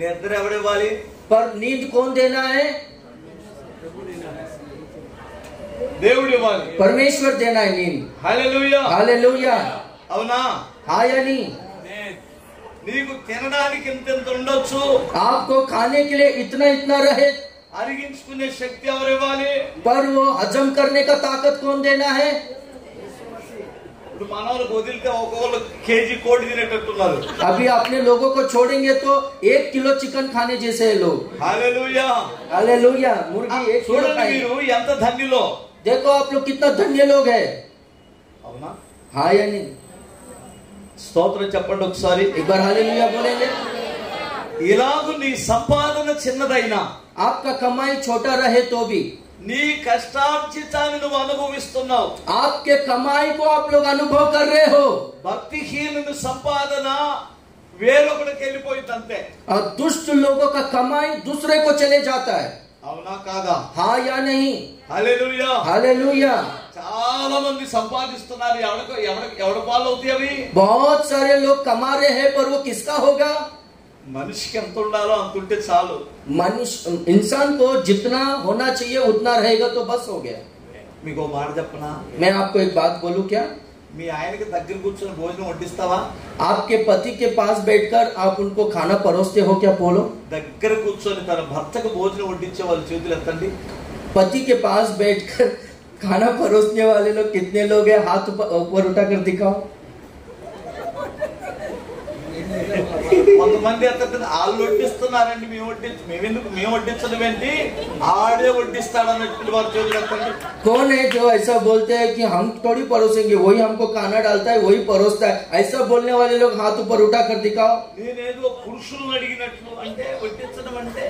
B: నిద్ర ఎవడివ్వాలి?
A: पर नींद कौन देना है?
B: దేవుడు ఇవ్వాలి.
A: परमेश्वर देना है नींद.
B: హల్లెలూయా.
A: हालेलुया.
B: అవునా?
A: हाँ या नहीं?
B: నీకు తినడానికి ఇంత ఉండొచ్చు,
A: आपको खाने के लिए इतना इतना रहे,
B: అరిగించుకునే శక్తి ఎవరు ఇవ్వాలి?
A: पर वो हजम करने का ताकत कौन देना है?
B: ఇప్పుడు మనోళ్ళకి వదిలితే ఒక్కొక్కరు కేజీ కోడి తినేటట్టున్నారు.
A: अभी अपने लोगों को छोड़ेंगे तो 1 किलो चिकन खाने जैसे है लोग.
B: హల్లెలూయా.
A: हालेलुया. मुर्गी 1 किलो
B: చూడండి
A: खाएंगे.
B: మీరు ఎంత ధన్యులో.
A: देखो आप लोग कितना धन्य लोग हैं.
B: అవునా?
A: हाँ या नहीं?
B: స్తోత్రం చెప్పండి ఒకసారి.
A: एक बार हालेलुया बोलेंगे.
B: ఇలాగూ నీ సంపాదన చిన్నదైనా,
A: आपका कमाई छोटा रहे तो भी,
B: నీ కష్టార్జితాన్ని నువ్వు అనుభవిస్తున్నావు.
A: आपके कमाई को आप लोग अनुभव कर रहे हो.
B: భక్తిహీనుని సంపాదన వేరొకడికి వెళ్ళిపోయింది అంతే.
A: और दुष्ट लोगों का कमाई दूसरे को चले जाता है.
B: అవునా కాదా?
A: हाँ या नहीं?
B: హల్లెలూయా.
A: हालेलुया.
B: చాలా మంది సంపాదిస్తున్నారు, ఎవడ పాలు అవుతాయి అవి?
A: बहुत सारे लोग कमा रहे हैं पर वो किसका होगा?
B: మనిషికి ఎంత ఉండాలో అంత ఉంటే చాలు.
A: मनुष्य इंसान को जितना होना चाहिए उतना रहेगा तो बस हो गया.
B: మీకు మాట చెప్పనా?
A: मैं आपको एक बात बोलूं क्या?
B: మీ ఆయనకి దగ్గర కూర్చొని భోజనం వడ్డిస్తావా?
A: आपके पति के पास बैठकर आप उनको खाना परोसते हो क्या? बोलो.
B: దగ్గర కూర్చొని తన భర్తకు భోజనం వడ్డించే వాళ్ళు చేతులు ఎత్తండి.
A: पति के पास बैठकर खाना परोसने वाले लोग कितने लोग हैं? हाथ ऊपर उठाकर दिखाओ.
B: కొంతమంది ఎత్తండి, వాళ్ళు వడ్డిస్తున్నారండి, మేము వడ్డించడం ఏంటి, ఆడే వడ్డిస్తాడు అన్నట్టు వారు చేతులు ఎత్తండి.
A: कौन है जो ऐसा बोलते हैं कि हम थोड़ी परोसेंगे, वही हमको खाना डालता है, वही परोसता है? ऐसा बोलने वाले लोग हाथ ऊपर उठा कर दिखाओ.
B: నేనేదో పురుషులను అడిగినట్లు అంటే వడ్డించడం అంటే,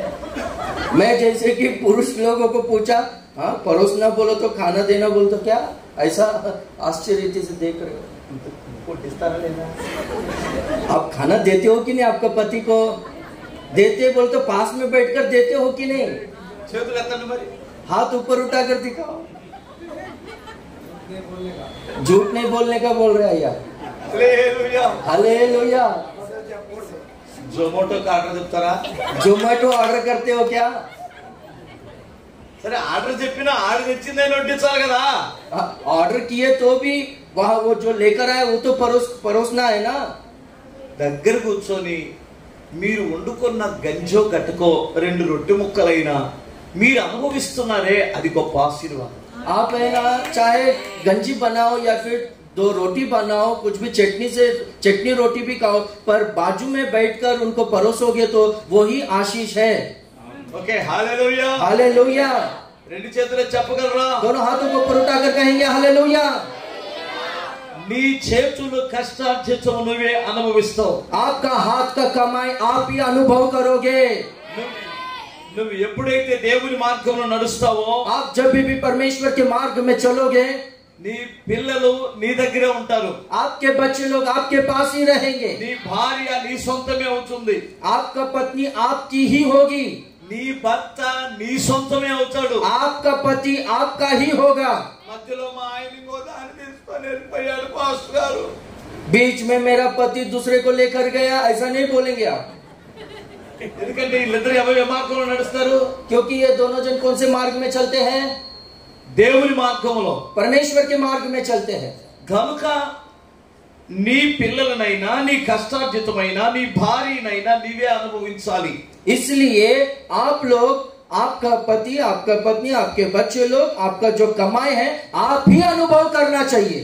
A: मैं जैसे कि पुरुष लोगों को पूछा, हाँ परोसना बोलो तो खाना देना बोलो तो क्या? ऐसा आश्चर्य से देख रहे हो.
B: వడ్డిస్తారా లేదా?
A: आप खाना देते हो कि नहीं? आपका पति को देते बोल तो पास में बैठकर देते हो कि नहीं?
B: చేతులు ఎత్తండి మరి.
A: हाथ ऊपर उठा कर दिखाओ. झूठ नहीं बोलने का बोल रहे हैं यार.
B: హల్లెలూయా.
A: हालेलुया.
B: జొమాటోకి ఆర్డర్ చెప్తారా?
A: जोमेटो ऑर्डर करते हो क्या?
B: సరే ఆర్డర్ చెప్పినా ఆర్డర్ తెచ్చిందని వడ్డించాలి కదా.
A: ऑर्डर किए तो भी वहाँ वो जो लेकर आए वो तो परोसना है ना.
B: దగ్గర కూర్చొని మీరు వండుకున్న గంజో గట్టుకో 2 రొట్టె ముక్కలైనా మీరు అనుభవిస్తున్నారే, అది గొప్ప ఆశీర్వాదం.
A: आप है ना चाहे गंजी बनाओ या फिर 2 रोटी बनाओ, कुछ भी चटनी रोटी भी खाओ, पर बाजू में बैठकर उनको परोसोगे तो वही आशीष है.
B: ఓకే. హల్లెలూయా.
A: हालेलुया.
B: 2 చేతులు చెప్పగలరా?
A: दोनों हाथों को ऊपर उठाकर कहेंगे हालेलुया.
B: నీ చేతులు కష్టార్జితము నువ్వే అనుభవిస్తావు.
A: आपका हाथ का कमाई आप ही अनुभव करोगे.
B: నువ్వు ఎప్పుడైతే దేవుని మార్గంలో నడుస్తావో,
A: आप जब भी परमेश्वर के मार्ग में चलोगे,
B: నీ పిల్లలు నీ దగ్గరే ఉంటారు.
A: आपके बच्चे लोग आपके पास ही रहेंगे.
B: నీ భార్య నీ సొంతమే అవుతుంది.
A: आपका पत्नी आपकी ही होगी.
B: నీ భర్త నీ సొంతమే అవుతాడు.
A: आपका पति आपका ही होगा.
B: మధ్యలో మా ఆయన ఇంకో దాన్ని తీసుకొని వెళ్ళిపోయాడు పాస్టర్ గారు.
A: बीच में मेरा पति दूसरे को लेकर गया, ऐसा नहीं बोलेंगे आप.
B: ఎందుకంటే వీళ్ళిద్దరు ఎవరి మార్గంలో నడుస్తారు?
A: क्योंकि ये दोनों जन कौन से मार्ग में चलते हैं?
B: దేవుని మార్గంలో,
A: परमेश्वर के मार्ग में चलते हैं.
B: కనుక నీ పిల్లలనైనా నీ కష్టార్జితమైనా నీ భార్యనైనా నీవే అనుభవించాలి.
A: इसलिए आप लोग, आपका पति, आपका पत्नी, आपके बच्चे लोग, आपका जो कमाई है आप ही अनुभव करना चाहिए.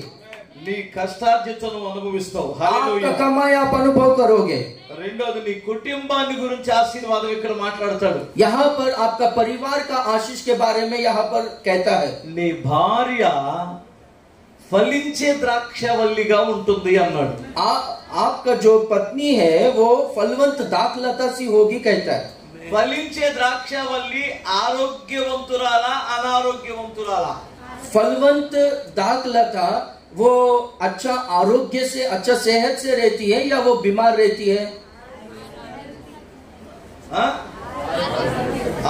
B: నీ కష్టార్జితం అనుభవిస్తావు.
A: आपका कमाई आप अनुभव करोगे.
B: రెండోది నీ కుటుంబాన్ని గురించి ఆశీర్వాదం ఇక్కడ మాట్లాడతాడు.
A: यहाँ पर आपका परिवार का आशीष के बारे में यहाँ पर कहता है.
B: నీ భార్య ఫలించే ద్రాక్షవల్లిగా ఉంటుంది అన్నాడు.
A: आपका जो पत्नी है वो फलवंत दाखलता सी होगी कहता है.
B: ఫలించే ద్రాక్షవల్లి ఆరోగ్యవంతురాలా అనారోగ్యవంతురాలా?
A: फलवंत दाखलता वो अच्छा आरोग्य से, अच्छा सेहत से रहती है या वो बीमार रहती है?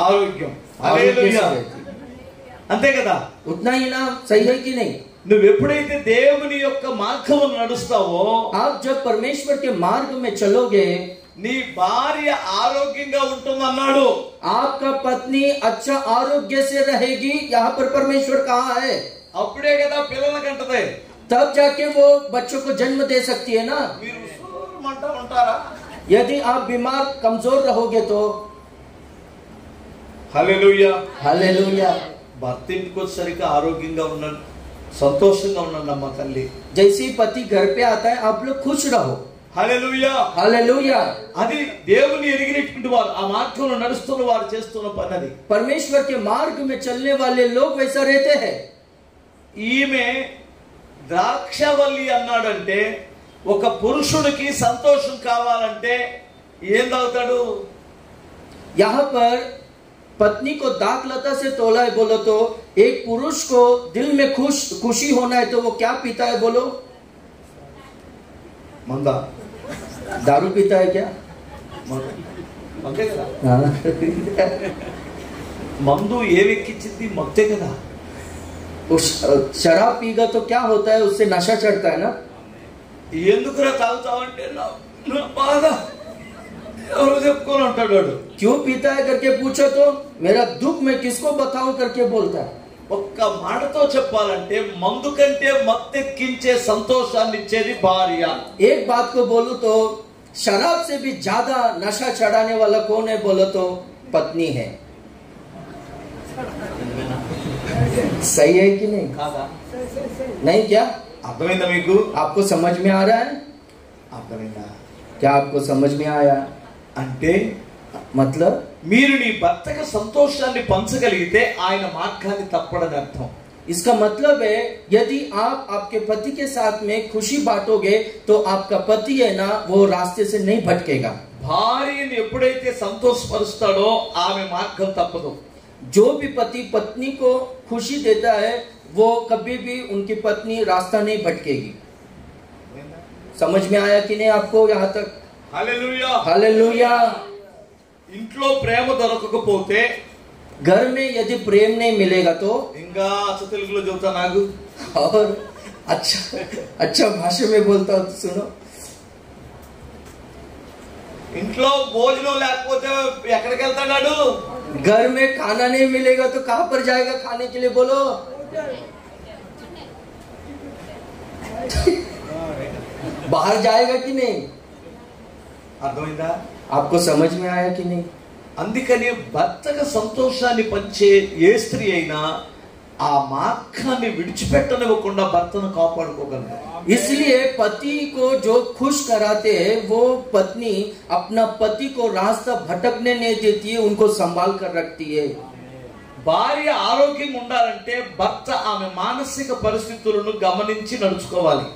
B: ఆరోగ్యం.
A: आरोग्य से रहती है.
B: అంతే కదా?
A: उतना ही ना, सही है कि नहीं?
B: నువ్వు ఎప్పుడైతే దేవుని యొక్క మార్గంలో నడుస్తావో,
A: आप जब परमेश्वर के मार्ग में चलोगे,
B: నీ భార్య ఆరోగ్యంగా ఉంటుందన్నాడు.
A: आपका पत्नी अच्छा आरोग्य से रहेगी, यहाँ पर परमेश्वर कहा है.
B: అప్పుడే కదా పిల్లల కంటదే.
A: तब जाके वो बच्चों को जन्म दे सकती है ना.
B: మీరు అంటా ఉంటారా?
A: यदि आप बीमार कमजोर रहोगे तो.
B: హల్లెలూయా.
A: हालेलुया.
B: భర్త ఇంటికి వచ్చేసరికి ఆరోగ్యంగా ఉన్నాడు, సంతోషంగా ఉన్నాడు అమ్మ తల్లి.
A: जैसे पति घर पे आता है आप लोग खुश रहो.
B: హల్లెలూయా.
A: हालेलुया.
B: అది దేవుని ఎరిగినటువంటి వారు, ఆ మార్గంలో నడుస్తున్న వారు చేస్తున్న పని అది.
A: परमेश्वर के मार्ग में चलने वाले लोग वैसा रहते हैं.
B: ఈమె ద్రాక్షవల్లి అన్నాడంటే ఒక పురుషుడికి సంతోషం కావాలంటే ఏం తాగుతాడు?
A: यहाँ पर पत्नी को दाखलता से तोला है बोलो तो, एक पुरुष को दिल में खुशी होना है तो वो क्या पीता है बोलो?
B: మందా?
A: दारू पीता है क्या?
B: అంతే కదా?
A: हाँ.
B: మందు ఏవెక్కించింది మత్తే కదా.
A: शराब पीगा तो क्या होता है, उससे नशा चढ़ता है ना.
B: ఎందుకురా తాగుతావంటే నా బాధ ఎవరు చెప్పుకొని ఉంటాడు వాడు.
A: क्यों पीता है करके पूछो तो मेरा दुख मैं किसको बताऊं करके बोलता है.
B: ఒక్క మాటతో చెప్పాలంటే మందు కంటే మత్తెక్కించే సంతోషాన్ని ఇచ్చేది భార్య.
A: एक बात को बोलूं तो शराब से भी ज्यादा नशा चढ़ाने वाला कौन है बोलो तो पत्नी है. सही है कि नहीं?
B: కాదా?
A: नहीं क्या?
B: అర్థమైందా మీకు?
A: आपको समझ में आ रहा है?
B: అర్థమైందా?
A: क्या आपको समझ में आया?
B: అంటే
A: मतलब
B: మీరు నీ భర్తకు సంతోషాన్ని పంచగలిగితే ఆయన మార్గాన్ని తప్పడని అర్థం.
A: इसका मतलब है यदि आप आपके पति के साथ में खुशी बांटोगे तो आपका पति है ना वो रास्ते से नहीं भटकेगा.
B: భార్యని ఎప్పుడైతే సంతోషపరుస్తాడో ఆమె మార్గం తప్పదు.
A: जो भी पति पत्नी को खुशी देता है वो कभी भी उनकी पत्नी रास्ता नहीं भटकेगी. समझ में आया कि नहीं आपको यहाँ तक?
B: హల్లెలూయా.
A: हालेलुया.
B: ఇంట్లో ప్రేమ దొరకకపోతే,
A: घर में यदि प्रेम नहीं मिलेगा तो,
B: ఇంకా అచ్చ తెలుగులో చెబుతా నాకు,
A: और अच्छा भाषा में बोलता हूँ तो सुनो.
B: ఇంట్లో భోజనం లేకపోతే ఎక్కడికి వెళ్తాడు?
A: घर में खाना नहीं मिलेगा तो कहाँ पर जाएगा खाने के लिए बोलो? बाहर जाएगा कि नहीं?
B: అర్థమైందా?
A: आपको समझ में आया कि नहीं?
B: అందుకని భర్తకు సంతోషాన్ని పంచే ఏ స్త్రీ అయినా ఆ మార్గాన్ని విడిచిపెట్టనివ్వకుండా భర్తను కాపాడుకోగలదు.
A: इसलिए पति को जो खुश कराते हैं वो पत्नी अपना पति को रास्ता भटकने नहीं देती है, उनको संभाल कर रखती है.
B: భార్య ఆరోగ్యంగా ఉండాలంటే భర్త ఆమె మానసిక పరిస్థితులను గమనించి నడుచుకోవాలి.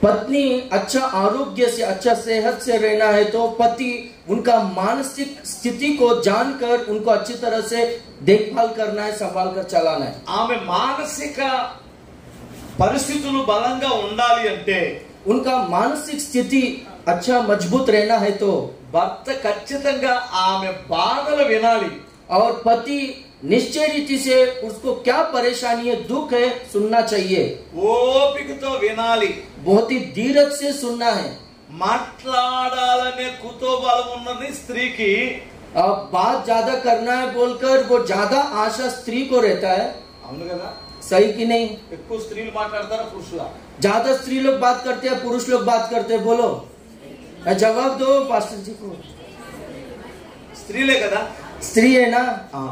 A: पत्नी अच्छा आरोग्य से, अच्छा सेहत से रहना है तो पति उनका मानसिक स्थिति को जानकर उनको अच्छी तरह से देखभाल करना है, संभाल कर चलाना है.
B: ఆమె మానసిక పరిస్థితులు బలంగా ఉండాలి అంటే,
A: उनका मानसिक स्थिति अच्छा मजबूत रहना है तो
B: భర్త ఖచ్చితంగా ఆమె బాధలు వినాలి.
A: और पति निश्चय रीति से उसको क्या परेशानी है, दुख है, सुनना चाहिए।
B: ఓపికతో వినాలి.
A: बहुत ही धीरज से सुनना है।
B: మాట్లాడాలనే కుతూహలం ఉన్నది స్త్రీకి.
A: अब बात ज्यादा करना है बोलकर वो ज्यादा आशा स्त्री को रहता है।
B: అవును కదా?
A: सही कि नहीं?
B: ఎక్కువ స్త్రీలు మాట్లాడతారా పురుషులా?
A: ज्यादा स्त्री लोग बात करते हैं, पुरुष लोग बात करते हैं? बोलो, जवाब दो पास्टर जी को।
B: స్త్రీలే కదా?
A: स्त्री है ना?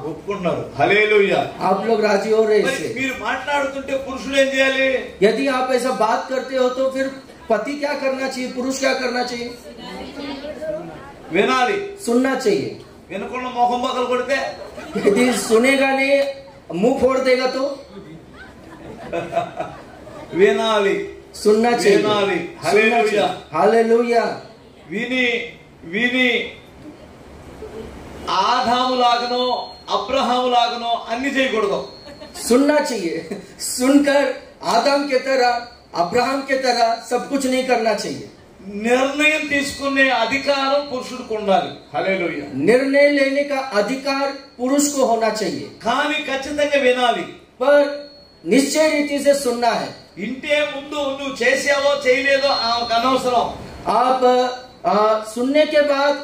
B: ఒప్పుకుంటున్నారు. హల్లెలూయా.
A: आप लोग राजी हो रहे इससे?
B: మీరు మాట్లాడుతుంటే పురుషులు ఏం చేయాలి?
A: यदि आप ऐसा बात करते हो तो फिर पति क्या करना चाहिए, पुरुष क्या करना चाहिए?
B: వినాలి.
A: सुनना चाहिए।
B: వినకుండా మొహం పగలు కొడితే,
A: यदि सुनेगा नहीं, मुंह फोड़ देगा तो?
B: వినాలి.
A: सुनना चाहिए।
B: వినాలి. హల్లెలూయా.
A: हालेलुया।
B: విని విని ఆదాము లాగనో అబ్రహాము లాగనో అన్ని చేయకూడదు.
A: सुनना चाहिए। सुनकर आदम के तरह, अब्राहम के तरह सब कुछ नहीं करना चाहिए।
B: నిర్ణయం తీసుకునే అధికారం పురుషుడికి ఉండాలి. హల్లెలూయా.
A: निर्णय लेने का अधिकार पुरुष को होना चाहिए,
B: కానీ ఖచ్చితంగా వినాలి.
A: पर निश्चय रीति से सुनना है।
B: ఇంటే ముందు నువ్వు చేసావో చేయలేదో ఆమెకు అనవసరం.
A: आप सुनने के बाद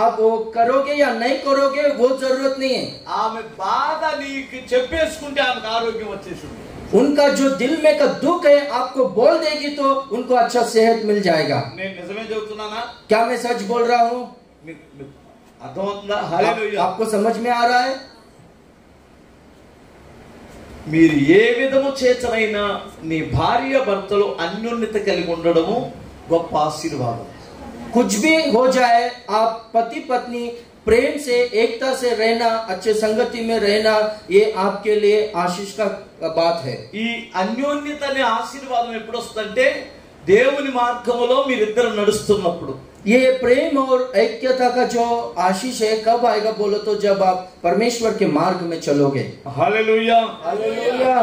A: आप वो करोगे या नहीं करोगे वो जरूरत नहीं है।
B: ఆమె బాధ నీకు చెప్పేసుకుంటే ఆమెకు ఆరోగ్యం వచ్చేసింది.
A: उनका जो दिल में का दुख है आपको बोल देगी तो उनको अच्छा सेहत मिल जाएगा।
B: నేను నిజమే చెబుతున్నానా?
A: क्या मैं सच बोल रहा हूँ?
B: అర్థమవుతుందా? హల్లెలూయా.
A: आपको समझ में आ रहा है?
B: మీరు ఏ విధము చేతనైనా నీ భార్య భర్తలు అన్యోన్యత కలిగి ఉండడము గొప్ప ఆశీర్వాదం.
A: कुछ भी हो जाए, आप पति पत्नी प्रेम से, एकता से रहना, अच्छे संगति में रहना, ये आपके लिए आशीष का बात है।
B: ఈ అన్యోన్యత అనే ఆశీర్వాదం ఎప్పుడు వస్తుందంటే దేవుని మార్గములో మీరిద్దరు నడుస్తున్నప్పుడు.
A: ये प्रेम और ऐक्यता का जो आशीष है कब आएगा बोलो तो जब आप परमेश्वर के मार्ग में चलोगे।
B: హల్లెలూయా.
A: हालेलुया।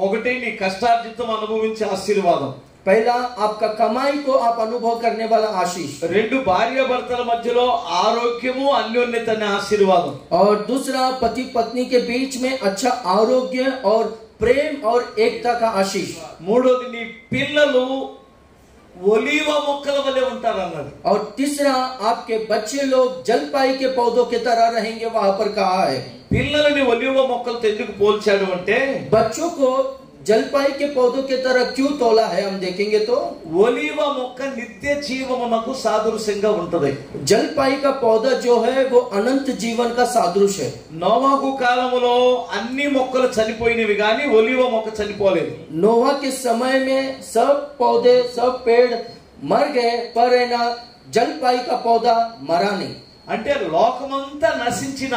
B: ఒకటి నీ కష్టార్జితం అనుభవించే ఆశీర్వాదం.
A: पहला आपका कमाई को आप अनुभव करने वाला आशीष।
B: రెండు భార్య భర్తల మధ్యలో ఆరోగ్యము అన్యోన్యత అనే ఆశీర్వాదం.
A: और दूसरा पति पत्नी के बीच में अच्छा आरोग्य और प्रेम और एकता का आशीष।
B: మూడోది నీ పిల్లలు ఒలీవ మొక్కల వలె ఉంటారు అన్నది.
A: और तीसरा आपके बच्चे लोग जलपाई के पौधों की तरह रहेंगे, वहां पर कहा है।
B: పిల్లలని ఒలీవ మొక్కలతో ఎందుకు పోల్చాడు అంటే
A: बच्चों को जलपाई के पौधों की तरह क्यों तोला है, हम देखेंगे तो
B: ఒలీవ మొక్క నిత్య జీవమునకు సాదృశ్యంగా ఉంటది.
A: जलपाई का पौधा जो है वो अनंत जीवन का सादृश्य है।
B: నోవాహు కాలములో అన్ని మొక్కలు చనిపోయినవి గాని ఒలీవ మొక్క చనిపోలేదు.
A: नोहा के समय में सब पौधे, सब पेड़ मर गए, पर है ना जलपाई का पौधा मरा नहीं।
B: అంటే లోకమంతా నశించిన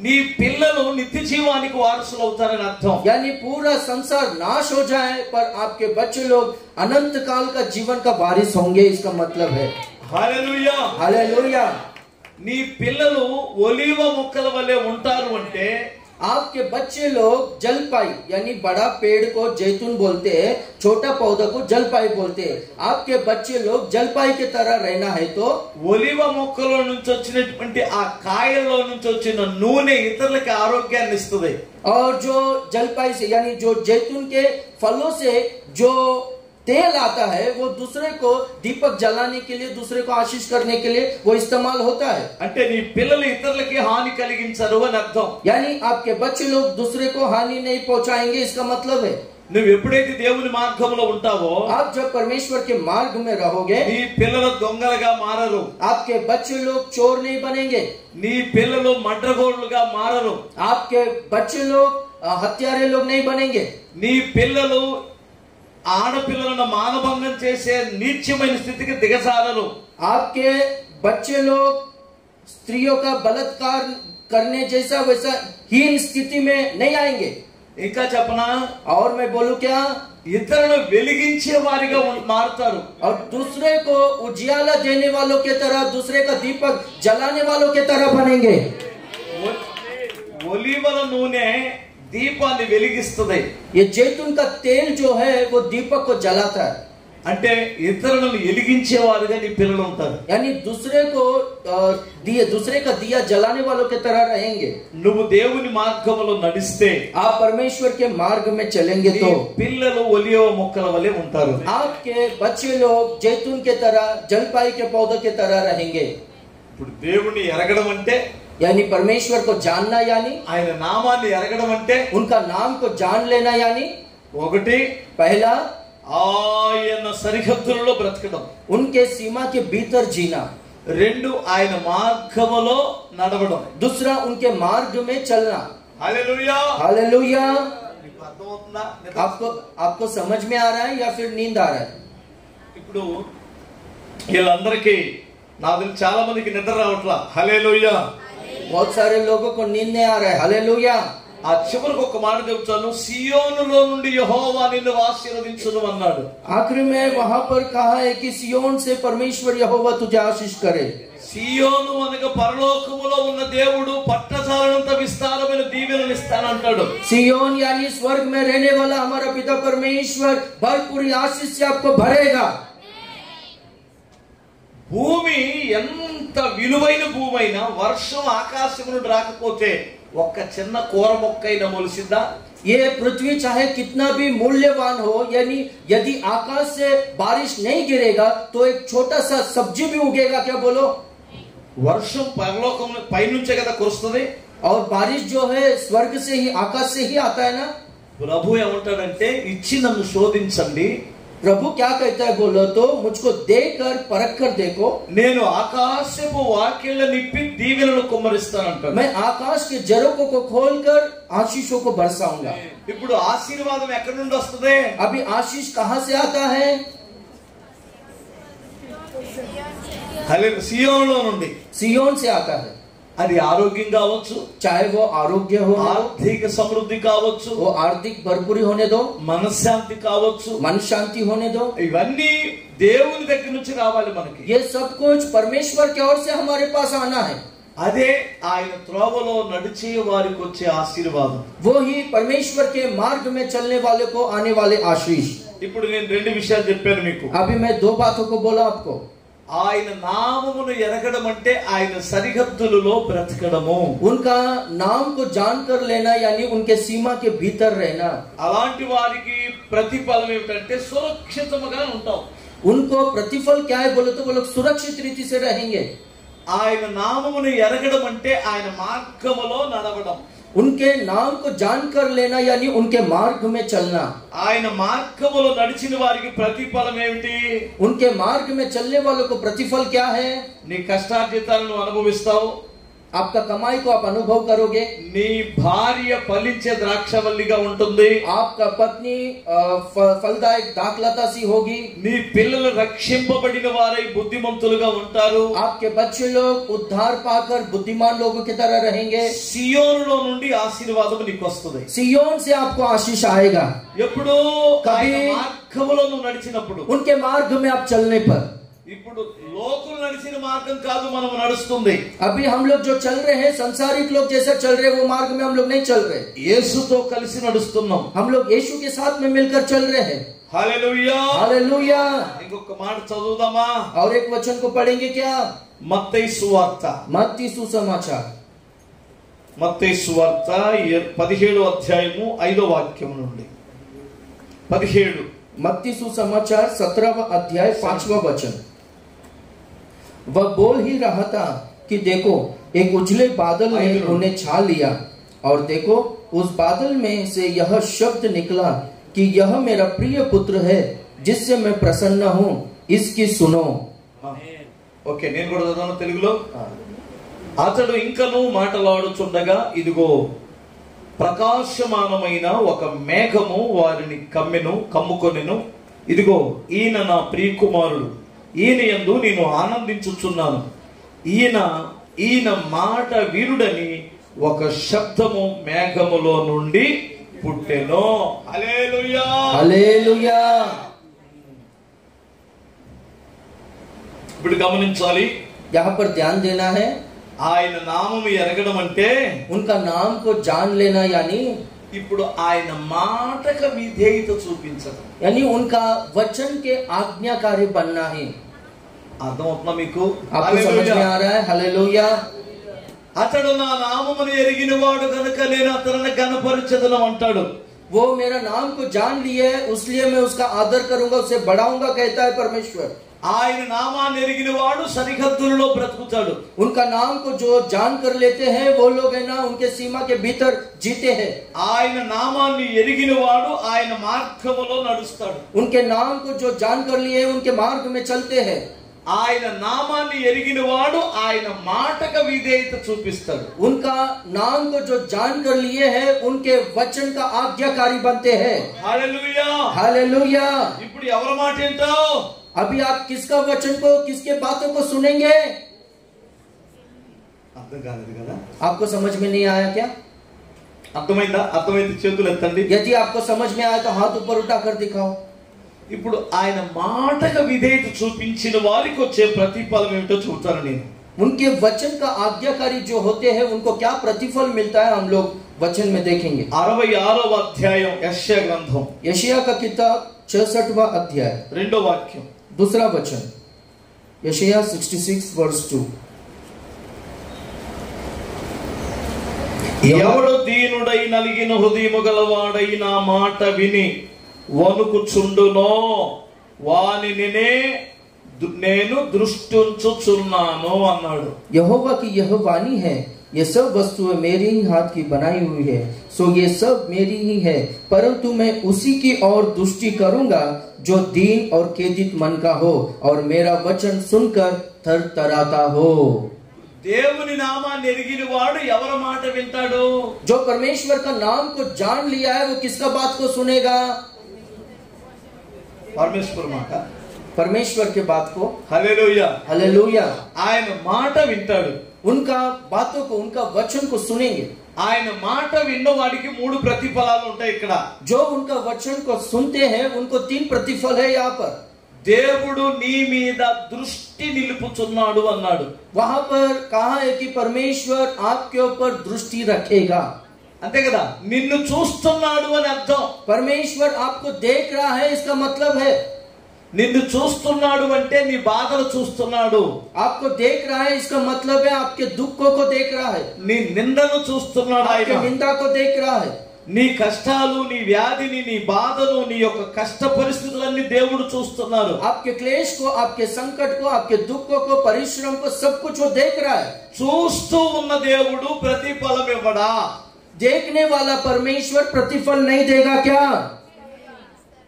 B: నీ పిల్లలు నిత్య జీవానికి వారసులు అవుతారని అర్థం.
A: यानी पूरा संसार नाश हो जाए पर आपके बच्चे लोग अनंत काल का जीवन का वारिस होंगे, इसका मतलब है।
B: హల్లెలూయా.
A: हालेलुया।
B: నీ పిల్లలు ఒలీవ మొక్కల వలె ఉంటారు అంటే
A: आपके बच्चे लोग जलपाई, यानी बड़ा पेड़ को जैतून बोलते हैं, छोटा पौधा को जलपाई बोलते हैं। आपके बच्चे लोग जलपाई की तरह रहना है तो
B: ఒలీవ మొక్కలో నుంచి వచ్చినటువంటి ఆ కాయల్లో నుంచి వచ్చిన నూనె ఇతరులకి ఆరోగ్యాన్ని ఇస్తుంది.
A: और जो जलपाई से यानी जो जैतून के फलों से जो तेल आता है वो दूसरे को दीपक जलाने के लिए, दूसरे को आशीष करने के लिए वो इस्तेमाल होता है।
B: అంటే నీ పిల్లలు ఇతరులకి హాని కలిగించరు అని అర్థం.
A: यानी आपके बच्चे लोग दूसरे को हानि नहीं पहुंचाएंगे, इसका मतलब है।
B: నువ్వు ఎప్పుడైతే దేవుని మార్గంలో ఉంటావో
A: आप जब परमेश्वर के मार्ग में रहोगे,
B: నీ పిల్లలు దొంగలుగా మారరు.
A: आपके बच्चे लोग चोर नहीं बनेंगे,
B: నీ పిల్లలు మడ్రగోళ్ళుగా మారరు.
A: आपके बच्चे लोग हत्यारे लोग नहीं बनेंगे,
B: నీ పిల్లలు ఆడపిల్లలను మానభంగం చేసే నీచమైన స్థితికి దిగజారరు.
A: आपके बच्चे लोग स्त्रियों का बलात्कार करने जैसा वैसा हीन स्थिति में नहीं आएंगे।
B: ఇంకా చెప్పనా,
A: और मैं बोलूं क्या,
B: ఇతరులను వెలిగించే వారిగా మారుతారు.
A: और दूसरे को उजियाला देने वालों के तरह, दूसरे का दीपक जलाने वालों के तरह बनेंगे।
B: ఒలీవల నూనె దీపాన్ని వెలిగిస్తుంది.
A: ये जैतून का तेल जो है वो दीपक को जलाता है।
B: అంటే ఇతరులను వెలిగించేవారుగా నీ పిల్లలు ఉంటారు.
A: यानी दूसरे का दिया जलाने वालों की तरह रहेंगे.
B: నువ్వు దేవుని మార్గములో నడిస్తే,
A: आप परमेश्वर के मार्ग में चलेंगे तो
B: పిల్లలు ఒలివ మొక్కల వలె ఉంటారు.
A: आपके बच्चे लोग जैतून के तरह, जलपाई के पौधों के तरह रहेंगे.
B: ఇప్పుడు దేవుని ఎరగడం అంటే,
A: यानी परमेश्वर को जानना, यानी
B: ఆయన నామాన్ని ఎరగడం అంటే,
A: उनका नाम को जान लेना, यानी
B: ఒకటి
A: पहला
B: ఆయన సరిహద్దులలో బ్రతకడం,
A: उनके सीमा के भीतर जीना.
B: రెండు ఆయన మార్గములో నడవడం.
A: दूसरा उनके मार्ग में चलना.
B: హల్లెలూయా,
A: हालेलुया.
B: మీకు అర్థమవుతుందా?
A: आपको समझ में आ रहा है या फिर नींद आ रहा है?
B: ఇప్పుడు వీళ్ళందరికీ నాకు చాలా మందికి నిద్ర రావట్లా. హల్లెలూయా.
A: बहुत सारे लोगों को नींद नहीं आ रहा है. हालेलुया.
B: ఆ చివరికి ఒక మాట చెప్తాను, సియోనులో నుండి యెహోవా నిన్ను ఆశీర్వదించును అన్నాడు.
A: आखिर में वहां पर कहा है कि सियोन से परमेश्वर यहोवा तुझे आशीष करे.
B: సియోను అనగా పరలోకములో ఉన్న దేవుడు పట్టచాలనంత విస్తారమైన దీవెనలు ఇస్తానంటాడు.
A: सियोन यानी स्वर्ग में रहने वाला हमारा पिता परमेश्वर भरपूरी आशीष से आपको भरेगा.
B: భూమి ఎంత విలువైన భూమి అయినా వర్షం ఆకాశం నుండి రాకపోతే ఒక్క చిన్న కూర మొక్కైనా మొలిసిందా?
A: ये पृथ्वी चाहे कितना भी मूल्यवान हो, यानी यदि आकाश से बारिश नहीं गिरेगा तो एक छोटा सा सब्जी भी उगेगा क्या? बोलो.
B: వర్షం పరలోకం పైనుంచే కదా కురుస్తుంది.
A: और बारिश जो है स्वर्ग से ही, आकाश से ही आता है ना.
B: ప్రభు ఏమంటాడంటే, ఇచ్చి నన్ను శోధించండి.
A: प्रभु क्या कहता है बोलो तो, मुझको देकर परख कर देखो.
B: నేను ఆకాశపు వాకిళ్ళ నిప్పి దీవెనలు కుమ్మరిస్తానంటాడు.
A: मैं आकाश के झरोखों को खोलकर आशीषों को बरसाऊंगा.
B: ఇప్పుడు ఆశీర్వాదం ఎక్కడి నుండి వస్తుంది?
A: अभी आशीष कहां से आता है?
B: సియోనులో నుండి.
A: सियोन से आता है.
B: అది ఆరోగ్యం కావచ్చు,
A: चाहे वो आरोग्य हो,
B: ఆర్థిక సమృద్ధి కావచ్చు,
A: वो आर्थिक भरपूरी होने दो,
B: మనశ్శాంతి కావచ్చు,
A: मन शांति होने दो.
B: ఇవన్నీ దేవుని దగ్గర నుంచి రావాలి మనకి.
A: ये सब कुछ परमेश्वर की ओर से हमारे पास आना है.
B: అదే ఆయన త్రోవలో నడిచే వారికి వచ్చే ఆశీర్వాదం.
A: वो ही परमेश्वर के मार्ग में चलने वाले को आने वाले आशीष.
B: ఇప్పుడు నేను రెండు విషయాలు చెప్పాను మీకు.
A: अभी मैं दो बातों को बोला आपको.
B: ఆయన నామమును ఎరగడం అంటే ఆయన సరిహద్దులలో బ్రతకడము.
A: उनका नाम को जानकर लेना, यानी उनके सीमा के भीतर रहना.
B: అలాంటి వారికి ప్రతిఫలం ఏమిటంటే సురక్షితముగా ఉంటాం.
A: उनको प्रतिफल क्या है बोले तो वो लोग सुरक्षित रीति से रहेंगे.
B: ఆయన నామమును ఎరగడం అంటే ఆయన మార్గములో నడవడం.
A: उनके नाम को जानकर लेना, यानी उनके मार्ग में चलना.
B: ఆయన మార్గములో నడిచిన వారికి ప్రతిఫలం ఏమిటి?
A: उनके मार्ग में चलने वालों को प्रतिफल क्या है?
B: నీ కష్టార్జితాలను అనుభవిస్తావు.
A: आपका कमाई को आप अनुभव करोगे.
B: నీ భార్య ఫలించే ద్రాక్షవల్లిగా ఉంటుంది.
A: आपका पत्नी फलदायक दाखलता सी होगी.
B: నీ పిల్లలు రక్షింపబడిన వారై బుద్ధిమంతులుగా ఉంటారు.
A: आपके बच्चे लोग उद्धार पाकर बुद्धिमान लोगों की तरह रहेंगे.
B: సియోనులో నుండి ఆశీర్వాదం నీకు వస్తుంది.
A: सियोन से आपको आशीष आएगा.
B: ఎప్పుడు? ఆయన మార్గములో నువ్వు నడిచినప్పుడు.
A: उनके मार्ग में आप चलने पर.
B: ఇప్పుడు లోకులు నడిచిన మార్గం కాదు మనం నడుస్తుంది.
A: अभी हम लोग जो चल रहे हैं, संसारिक लोग जैसा चल रहे, वो मार्ग में हम लोग नहीं चल रहे.
B: యేసుతో కలిసి నడుస్తున్నాం.
A: हम लोग यीशु के साथ में मिलकर चल रहे हैं.
B: హల్లెలూయా,
A: हालेलूया.
B: ఇంకొక మాట చదువుదామా?
A: और एक वचन को पढ़ेंगे क्या?
B: మత్తయి సువార్త.
A: मत्ती सुसमाचार.
B: మత్తయి సువార్త 17వ అధ్యాయము 5వ వాక్యం నుండి 17.
A: मत्ती सुसमाचार 17वां अध्याय 5वां वचन. वह बोल ही रहा था कि देखो एक उजले बादल ने उन्हें छा लिया, और देखो उस बादल में से यह शब्द निकला कि यह मेरा प्रिय पुत्र है जिससे मैं प्रसन्न हूँ, इसकी सुनो.
B: ఓకే, నేను కూడా చదువుతాను తెలుగులో. అతడు ఇంకను మాటలాడుచుండగా ఇదిగో ప్రకాశమానమైన ఒక మేఘము వారిని కమ్ముకొనెను. ఇదిగో ఈయన నా ప్రియకుమారుడు, ఈయన యందు నేను ఆనందించుచున్నాను, ఈయన మాట వీరుడని ఒక శబ్దము మేఘములో నుండి పుట్టెను. హల్లెలూయా,
A: హల్లెలూయా.
B: ఇప్పుడు గమనించాలి,
A: यहाँ पर ध्यान देना है.
B: ఆయన నామము ఎరగడం అంటే
A: उनका नाम को जान लेना, यानी
B: ఇప్పుడు ఆయన మాటకు విధేయత చూపించడం,
A: यानी उनका वचन के आज्ञाकारी बनना है।
B: అర్థమవుతుందా మీకు?
A: आपको समझ में आ रहा है? हालेलुया।
B: అతడు నా నామమును ఎరిగిన వాడు గనుక నేను అతనిని ఘనపరచెదను అంటాడు।
A: वो मेरा नाम को जान लिए इसलिए मैं उसका आदर करूंगा, उसे बढ़ाऊंगा, कहता है परमेश्वर।
B: ఆయన నామాన్ని ఎరిగిన వాడు సరిహద్దులలో బ్రతుకుతాడు।
A: उनका नाम को जो जान कर लेते हैं वो लोग है ना, उनके सीमा के भीतर जीते हैं।
B: ఆయన నామాన్ని ఎరిగిన వాడు ఆయన మార్గములో నడుస్తాడు।
A: उनके नाम को जो जान कर लिए उनके मार्ग में चलते हैं।
B: ఆయన నామాన్ని ఎరిగిన వాడు ఆయన మాటకు విధేయత చూపిస్తాడు।
A: उनका नाम को जो जान कर लिए हैं उनके वचन का आज्ञाकारी बनते हैं।
B: హల్లెలూయా,
A: हालेलुया।
B: ఇప్పుడు ఎవరి మాట వింటావు?
A: अभी आप किसका वचन को, किसके बातों को सुनेंगे?
B: అర్థం కాలేదు కదా?
A: आपको समझ में नहीं आया क्या?
B: అర్థమైందా? అర్థమైంది చేతులు ఎత్తండి।
A: यदि आपको समझ में आया तो हाथ ऊपर उठाकर दिखाओ।
B: ఇప్పుడు ఆయన మాటకు విధేయత చూపించిన వారికి వచ్చే ప్రతిఫలం ఏమిటో చూస్తాను నేను।
A: उनके वचन का आज्ञाकारी जो होते हैं उनको क्या प्रतिफल मिलता है हम लोग वचन में देखेंगे।
B: 66వ అధ్యాయం యెషయా గ్రంథం,
A: यशायाह का किताब 66वां अध्याय
B: 2వ వాక్యం,
A: दूसरा वचन, यशायाह 66 वर्स 2।
B: ఎవడు దీనుడై నలిగిన హృదయము గలవాడై నా మాట విని వణుకుచుండునో వానిని నేను దృష్టించుచున్నాను అన్నాడు।
A: यहोवा की यह वाणी है, ये सब वस्तुएं मेरे ही हाथ की बनाई हुई है, सो ये सब मेरी ही है, परंतु मैं उसी की ओर दृष्टि करूंगा जो दीन और खेदित मन का हो और मेरा वचन सुनकर थरथराता हो।
B: దేవుని నామాన్ని ఎరిగిన వాడు ఎవరి మాట వింటాడు?
A: जो परमेश्वर का नाम को जान लिया है वो किसका बात को सुनेगा?
B: పరమేశ్వర మాట,
A: परमेश्वर के बात को।
B: హల్లెలూయా,
A: हालेलुया।
B: ఆయన మాట వింటాడు।
A: उनका बातों को, उनका वचन को सुनेंगे।
B: ఆయన మాట విన్న వాడికి 3 ప్రతిఫలాలు ఉంటాయి ఇక్కడ।
A: जो उनका वचन को सुनते हैं उनको 3 प्रतिफल है यहाँ पर।
B: దేవుడు నీ మీద దృష్టి నిలుపుచున్నాడు అన్నాడు।
A: वहां पर कहा है कि परमेश्वर आपके ऊपर दृष्टि रखेगा।
B: అంతే కదా? నిన్ను చూస్తున్నాడు అని అర్థం।
A: परमेश्वर आपको देख रहा है, इसका मतलब है
B: నిన్ను చూస్తున్నాడు అంటే నీ బాధలు చూస్తున్నాడు।
A: आपको देख रहा है, इसका मतलब है आपके दुखों को देख रहा है,
B: నీ నిందను చూస్తున్నాడు
A: आपके
B: ఆయన।
A: निंदा को देख रहा है।
B: నీ కష్టాలు, నీ వ్యాధిని, నీ బాధను, నీ యొక్క కష్ట పరిస్థితులన్నీ దేవుడు చూస్తున్నారు।
A: आपके क्लेश को, आपके संकट को, आपके दुखों को, परिश्रम को, सब कुछ वो देख रहा है।
B: చూస్తూ ఉన్న దేవుడు ప్రతిఫలం ఇవ్వడా?
A: देखने वाला परमेश्वर प्रतिफल नहीं देगा क्या?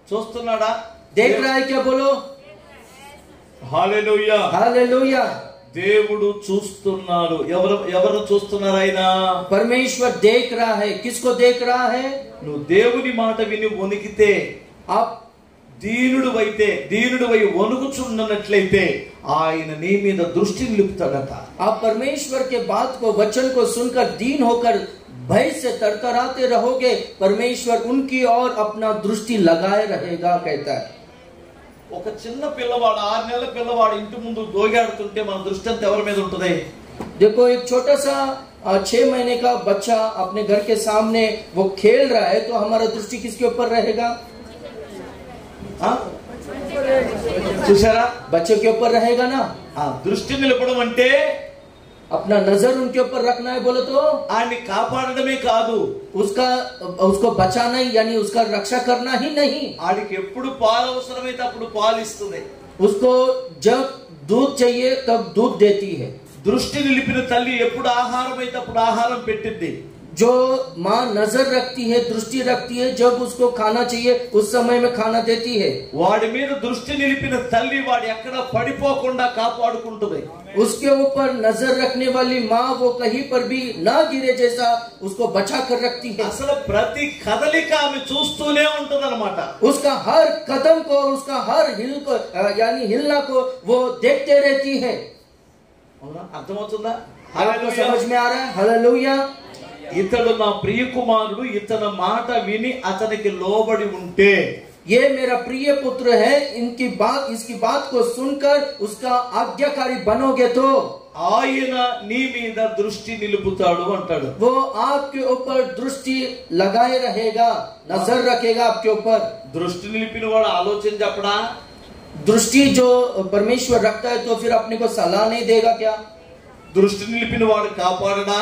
B: చూస్తున్నాడా?
A: देख रहा है क्या? बोलो
B: హల్లెలూయా।
A: हालेलुया।
B: దేవుడు చూస్తున్నాడు। ఎవరు చూస్తున్నారు? ఆయన
A: परमेश्वर देख रहा है। किसको देख रहा है?
B: నువ్వు దేవుని మాట విని వణికితే,
A: आप
B: దీనుడివై వణుకుచున్నట్లయితే ఆయన నీ మీద దృష్టి నిలుపుతాడట।
A: आप परमेश्वर के बात को, वचन को सुनकर दीन होकर भय से तरतराते रहोगे, परमेश्वर उनकी ओर अपना दृष्टि लगाए रहेगा, कहता है।
B: ఒక చిన్న పిల్లవాడు, 6 నెలల పిల్లవాడు ఇంటి ముందు దోగాడుతుంటే మన దృష్టి అంతా ఎవరి మీద ఉంటుంది?
A: देखो, एक छोटा सा 6 महीने का बच्चा अपने घर के सामने वो खेल रहा है, तो हमारा दृष्टि किसके ऊपर रहेगा?
B: చూసారా?
A: बच्चे के ऊपर रहेगा ना।
B: దృష్టి నిలపడం అంటే
A: अपना नजर उनके ऊपर रखना है। बोलो तो
B: ఆయన్ని కాపాడడమే కాదు,
A: उसको बचाना ही, यानी उसका रक्षा करना ही नहीं।
B: ఆడికి ఎప్పుడు పాలు అవసరమైతే అప్పుడు పాలు ఇస్తుంది।
A: उसको जब दूध चाहिए तब दूध देती है।
B: దృష్టి నిలిపిన తల్లి ఎప్పుడు ఆహారం అయితే అప్పుడు ఆహారం పెట్టింది।
A: जो माँ नजर रखती है, दृष्टि रखती है, जब उसको खाना चाहिए उस समय में खाना देती है।
B: వాడి మీద దృష్టి నిలిపిన తల్లి వాడు ఎక్కడ పడిపోకుండా కాపాడుకుంటుంది।
A: उसके ऊपर नजर रखने वाली माँ वो कहीं पर भी ना गिरे जैसा उसको बचा कर रखती है।
B: అసలు ప్రతి కదలిక ఆమె చూస్తూనే ఉంటదన్నమాట।
A: उसका हर कदम को, उसका हर हिल को, यानी हिलना को वो देखते रहती है।
B: అర్థమవుతుందా?
A: आपको समझ में आ रहा है? हालेलुया।
B: ఇతడు నా ప్రియ కుమారుడు, ఇతని మాట విని అతనికి లోబడి ఉంటే
A: ये मेरा प्रिय पुत्र है, इसकी बात को सुनकर उसका आज्ञाकारी बनोगे तो
B: ఆయన నీ మీద దృష్టి నిలుపుతాడు అంటాడు.
A: वो आपके ऊपर दृष्टि लगाए रहेगा, नजर रखेगा आपके ऊपर.
B: దృష్టి నిలిపిన వాడు ఆలోచన చెప్పడా?
A: दृष्टि जो परमेश्वर रखता है तो फिर अपने को सलाह नहीं देगा क्या?
B: దృష్టి నిలిపిన వాడు కాపాడడా?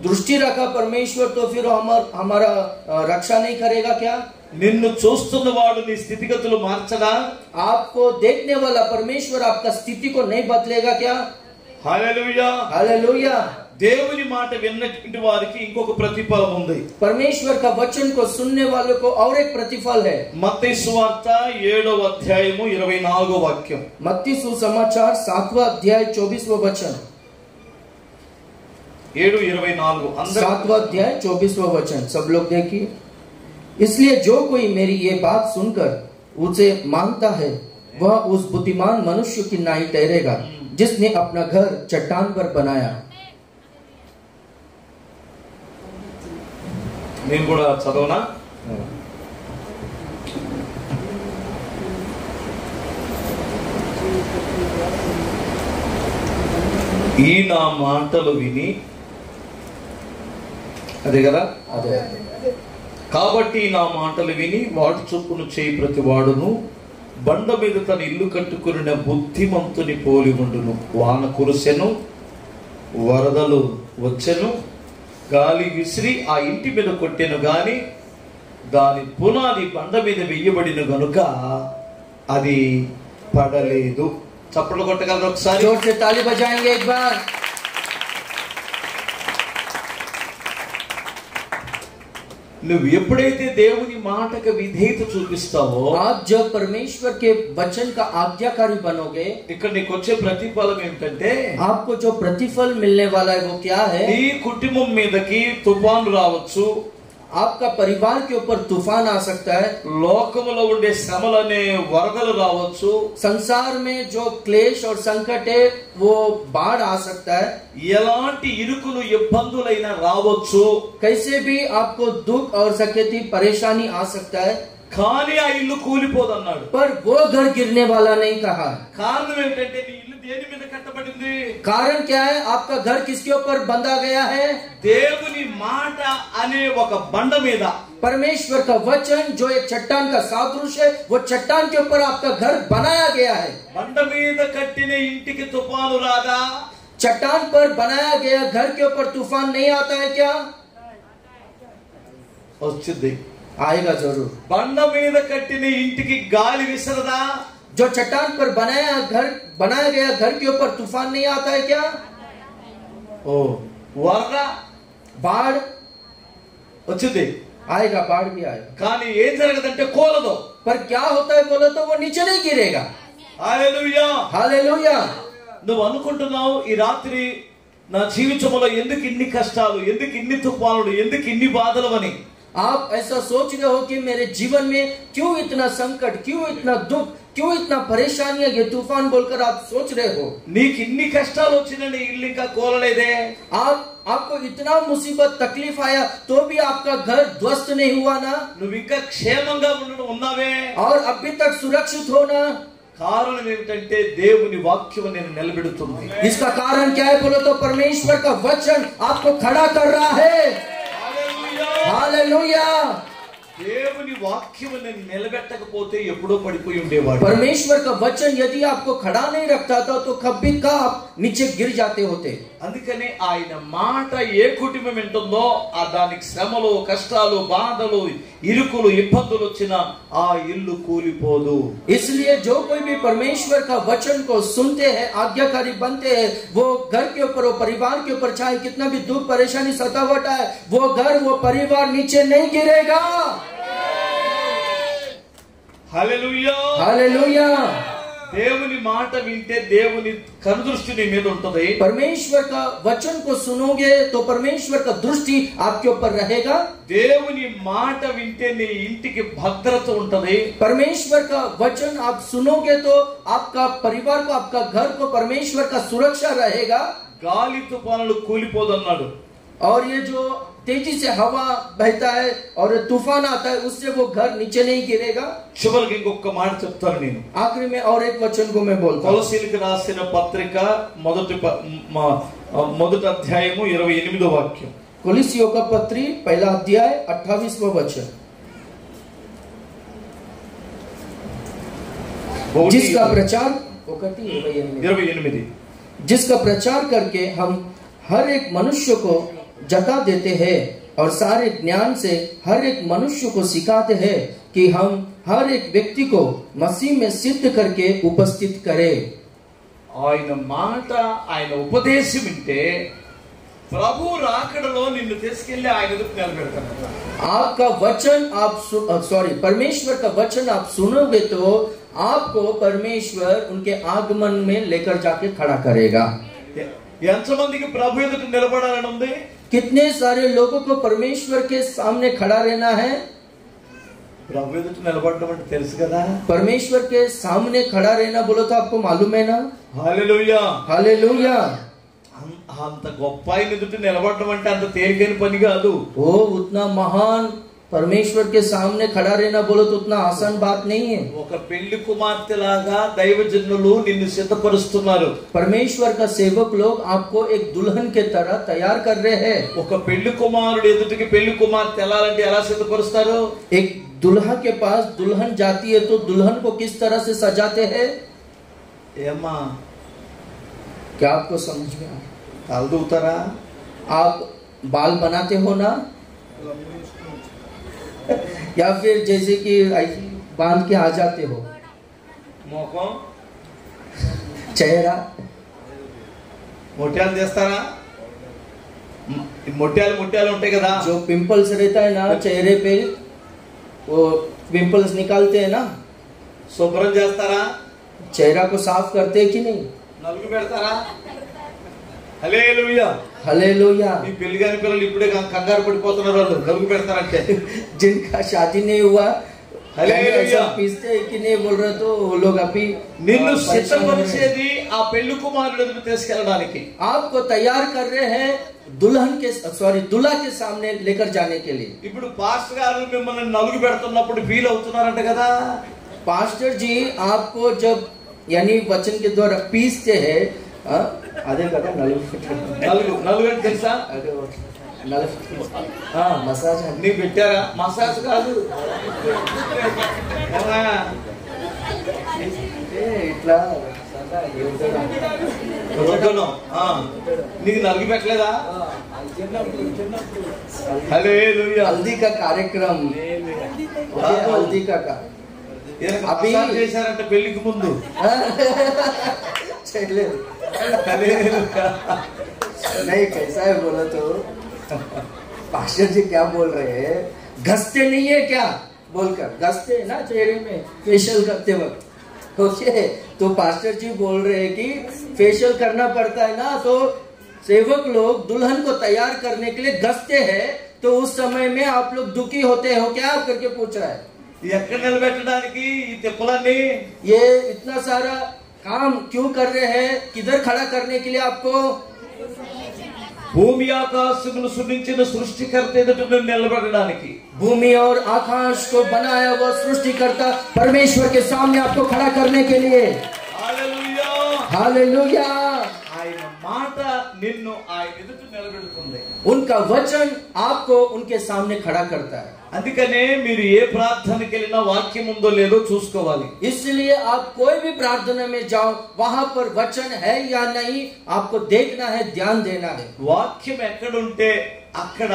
A: दृष्टि रखा परमेश्वर तो फिर हमारा रक्षा नहीं करेगा क्या?
B: నిన్ను చూస్తున్న వాడు నీ స్థితిగతులు మార్చడా?
A: आपको देखने वाला परमेश्वर आपका स्थिति को नहीं बदलेगा क्या?
B: హల్లెలూయా,
A: हालेलुया.
B: దేవుని మాట విన్నటువంటి వారికి ఇంకొక ప్రతిఫలం ఉంది.
A: परमेश्वर का वचन को सुनने वालों को और एक प्रतिफल है.
B: మత్తయి సువార్త 7వ అధ్యాయము 24వ వాక్యం.
A: मत्ती सुसमाचार 7वां अध्याय 24वां वचन.
B: 7:24
A: 7वां अध्याय 24वां वचन. सब लोग देखिए. इसलिए जो कोई मेरी ये बात सुनकर उसे मानता है वह उस बुद्धिमान मनुष्य की नाई ठहरेगा जिसने अपना घर चट्टान पर बनाया.
B: నేను కూడా చదవనా? ఈ నా మాటలు విని, అదే కదా,
A: అదే.
B: కాబట్టి నా మాటలు విని వాటి చొప్పున చేయి ప్రతి వాడును బండ మీద తన ఇల్లు కట్టుకున్న బుద్ధిమంతుని పోలి ఉండును. వాన కురిసెను, వరదలు వచ్చెను, గాలి విసిరి ఆ ఇంటి మీద కొట్టెను గాని దాని పునాది బండ మీద వెయ్యబడిన గనుక అది పడలేదు. చప్పట్లు కొట్టగలరు ఒకసారి?
A: जोर से ताली बजाएंगे एक बार.
B: నువ్వు ఎప్పుడైతే దేవుని మాటకు విధేయత చూపిస్తావో,
A: आप जब परमेश्वर के वचन का आज्ञाकारी बनोगे,
B: ఇక్కడ నీకు వచ్చే ప్రతిఫలం ఏంటంటే
A: आपको जो प्रतिफल मिलने वाला है वो क्या है?
B: నీ కుటుంబం మీదకి తుఫాను రావచ్చు,
A: आपका परिवार के ऊपर तूफान आ सकता है,
B: లోకములో ఉండే శ్రమలనే వరదలు రావచ్చు,
A: संसार में जो क्लेश और संकट है वो बाढ़ आ सकता है,
B: ఎలాంటి ఇరుకులు ఇబ్బందులైనా రావచ్చు,
A: कैसे भी आपको दुख और सकेती परेशानी आ सकता है,
B: కానీ ఆ ఇల్లు కూలిపోదన్నాడు.
A: पर वो घर गिरने वाला नहीं कहा.
B: కారణం ఏంటంటే నీ ఇల్లు దేని మీద కట్టబడింది?
A: कारण क्या है? आपका घर किसके ऊपर बंधा गया है?
B: దేవుని మాట అనే ఒక బండ మీద.
A: परमेश्वर का वचन जो एक चट्टान का सादृश्य है, वो चट्टान के ऊपर आपका घर बनाया गया है.
B: బండ మీద కట్టిన ఇంటికి తుఫాను రాదా?
A: चट्टान पर बनाया गया घर के ऊपर तूफान नहीं आता है क्या?
B: వచ్చింది.
A: आएगा जरूर.
B: బండ మీద కట్టిన ఇంటికి గాలి విసరదా?
A: जो चट्टान पर बनाया गया घर के ऊपर तूफान नहीं आता है क्या?
B: ఓ వరద
A: बाढ़
B: వచ్చింది,
A: आएगा, बाढ़ भी आएगा.
B: కానీ ఏం జరగదంటే కూలదు.
A: पर क्या होता है बोलो तो वो नीचे नहीं गिरेगा.
B: హల్లెలూయా.
A: हालेलुया.
B: నువ్వు అనుకుంటున్నావు ఈ రాత్రి నా జీవితంలో ఎందుకు ఇన్ని కష్టాలు, ఎందుకు ఇన్ని తుఫానులు, ఎందుకు ఇన్ని బాధలు అని.
A: आप ऐसा सोच रहे हो कि मेरे जीवन में क्यों इतना संकट, क्यों इतना दुख, क्यों इतना परेशानियां, ये तूफान बोलकर आप सोच रहे हो.
B: నీకు ఇన్ని కష్టాలు వచ్చినని ఇల్లు ఇంకా కూలలేదే.
A: आपको इतना मुसीबत तकलीफ आया तो भी आपका घर ध्वस्त नहीं हुआ ना,
B: నువ్వు ఇంకా క్షేమంగా ఉన్నావే.
A: और अभी तक सुरक्षित हो ना.
B: కారణం ఏమిటంటే దేవుని వాక్యం నేను నిలబెడుతుంది.
A: इसका कारण क्या है बोलो तो परमेश्वर का वचन आपको खड़ा कर रहा है. हालेलुया.
B: దేవుని వాక్యం నేను నిలబెట్టకపోతే ఎప్పుడో పడిపోయి ఉండేవాడు.
A: परमेश्वर का वचन यदि आपको खड़ा नहीं रखता था तो कभी का आप नीचे गिर जाते होते.
B: అందుకని ఆయన మాట ఏ కుటుంబం వింటుందో ఆ దానికి శ్రమలు, కష్టాలు, బాధలు, ఇరుకులు, ఇబ్బందులు వచ్చినా ఆ ఇల్లు కూలిపోదు.
A: इसलिए जो कोई भी परमेश्वर का वचन को सुनते हैं, आज्ञाकारी बनते हैं, वो घर के ऊपर, वो परिवार के ऊपर चाहे कितना भी दुख परेशानी सतावट है, वो घर, वो परिवार नीचे नहीं गिरेगा.
B: హల్లెలూయా.
A: हालेलुया.
B: దేవుని మాట వింటే దేవుని కనుదృష్టి నీ మీద ఉంటది.
A: परमेश्वर का वचन को सुनोगे तो परमेश्वर का दृष्टि आपके ऊपर रहेगा.
B: దేవుని మాట వింటే నీ ఇంటికి భద్రత ఉంటది.
A: परमेश्वर का वचन आप सुनोगे तो आपका परिवार को, आपका घर को परमेश्वर का सुरक्षा रहेगा.
B: గాలి తుఫానులు కూలిపోదన్నాడు.
A: और ये जो तेजी से हवा बहता है और तूफान आता है, उससे वो घर नीचे नहीं गिरेगा।
B: చివరికి ఇంకొక మాట చెప్తాను నేను.
A: आखिरी में और एक वचन को मैं बोलता हूं।
B: కొలసీలకు రాసిన పత్రిక మొదటి అధ్యాయము 28వ వాక్యం.
A: कोलिसियों का पत्री पहला अध्याय 28वां वचन। जिसका प्रचार 28 जिसका प्रचार करके हम हर एक मनुष्य को जता देते हैं और सारे ज्ञान से हर एक मनुष्य को सिखाते हैं कि हम हर एक व्यक्ति को मसीह में सिद्ध करके उपस्थित करें।
B: ఆయన మాట, ఆయన ఉపదేశం వింటే ప్రభు రాకడలో నిన్ను తీసుకెళ్లి ఆయన ఎదుట నిలబెడతాడు.
A: आपका वचन परमेश्वर का वचन आप सुनोगे तो आपको परमेश्वर उनके आगमन में लेकर जाके खड़ा करेगा।
B: ఎంతమందికి ప్రభు ఎదుట నిలబడాలని ఉంది?
A: कितने सारे लोगों को परमेश्वर के सामने खड़ा रहना है?
B: ప్రభు ఎదుట నిలబడడం అంటే తెలుసు కదా.
A: परमेश्वर के सामने खड़ा रहना बोलो तो आपको मालूम है ना?
B: హల్లెలూయా,
A: हालेलुया।
B: అంత గొప్ప ఆయన ఎదుట నిలబడడం అంటే అంత తేలికైన పని కాదు.
A: ओ उतना महान परमेश्वर के सामने खड़ा रहना बोलो तो उतना आसान बात नहीं है।
B: ఒక పెళ్లి కుమార్తెలాగా దైవజనులు నిన్ను సిద్ధపరుస్తున్నారు.
A: परमेश्वर का सेवक लोग आपको एक दुल्हन के तरह तैयार कर रहे हैं।
B: ఒక పెళ్లి కుమారుడు ఎదుటికి పెళ్లి కుమార్తె వెళ్ళాలంటే ఎలా సిద్ధపరుస్తారు?
A: एक दुल्हा के पास दुल्हन जाती है तो दुल्हन को किस तरह से सजाते हैं?
B: ఏమా,
A: क्या आपको समझ में आया?
B: తలదూతారా?
A: आप बाल बनाते हो ना, या फिर जैसे कि बांध के आ जाते हो?
B: మోకం
A: चेहरा
B: మొట్యాలు చేస్తారా? మొట్యాలు ఉంటాయి కదా,
A: जो पिंपल्स रहता है ना चेहरे पे, वो पिंपल्स निकालते हैं ना,
B: శుభ్రం చేస్తారా?
A: चेहरा को साफ करते हैं कि नहीं?
B: నలుగు పెడతారా? హల్లెలూయా,
A: हालेलुया।
B: ఈ పెళ్లి కాని పిల్లలు ఇప్పుడే కంగారు పడిపోతున్నారు, వాళ్ళు నలుగు పెడతారంటే.
A: जिनका शादी नहीं हुआ
B: हालेलुया,
A: पीसते हैं कि नहीं बोल रहे तो वो लोग अभी
B: నిన్ను సిద్ధపరిచేది ఆ పెళ్లి కుమారుడు ఎదుట తీసుకెళ్ళడానికి.
A: आपको तैयार कर रहे हैं दूल्हा के सामने लेकर जाने के लिए।
B: ఇప్పుడు పాస్టర్ గారు మిమ్మల్ని నలుగు పెడుతున్నప్పుడు ఫీల్ అవుతున్నారంట కదా.
A: पास्टर जी आपको जब यानी वचन के द्वारा पीसते हैं, आधे का
B: నలుగు అంటే తెలుసా?
A: मसाज
B: నీ పెట్టారా? మసాజ్ కాదు,
A: इट्ला
B: నీకు నలుగు పెట్టలేదా? హల్లెలూయా,
A: हल्दी का कार्यक्रम, हल्दी का
B: అభి చేశారంట పెళ్లికి ముందు.
A: नहीं, कैसा है बोला तो पास्टर जी क्या बोल रहे हैं? घसते नहीं है क्या बोलकर, घसते है ना चेहरे में फेशियल करते वक्त। ओके, तो पास्टर जी बोल रहे हैं कि फेशियल करना पड़ता है ना, तो सेवक लोग दुल्हन को तैयार करने के लिए घसते हैं, तो उस समय में आप लोग दुखी होते हो क्या करके पूछ रहा है।
B: ఎక్కడ నిలబెట్టడానికి ఈ తిప్పలన్నీ?
A: ये इतना सारा काम क्यों कर रहे हैं? किधर खड़ा करने के लिए आपको?
B: భూమి ఆకాశమును సృష్టించిన సృష్టికర్త ఎదుట నిలబడడానికి.
A: भूमि और आकाश को बनाया वो सृष्टिकर्ता परमेश्वर के सामने आपको खड़ा करने के लिए।
B: హల్లెలూయా,
A: हालेलुया।
B: ఆయన మాట నిన్ను ఆయన ఎదుట నిలబెడుతుంది.
A: उनका वचन आपको उनके सामने खड़ा करता है।
B: అందుకనే మీరు ఏ ప్రార్థనకి వెళ్ళినా వాక్యం ఉందో లేదో చూసుకోవాలి.
A: इसलिए आप कोई भी प्रार्थना में जाओ, वहां पर वचन है या नहीं आपको देखना है, ध्यान देना है।
B: వాక్యం ఎక్కడుంటే అక్కడ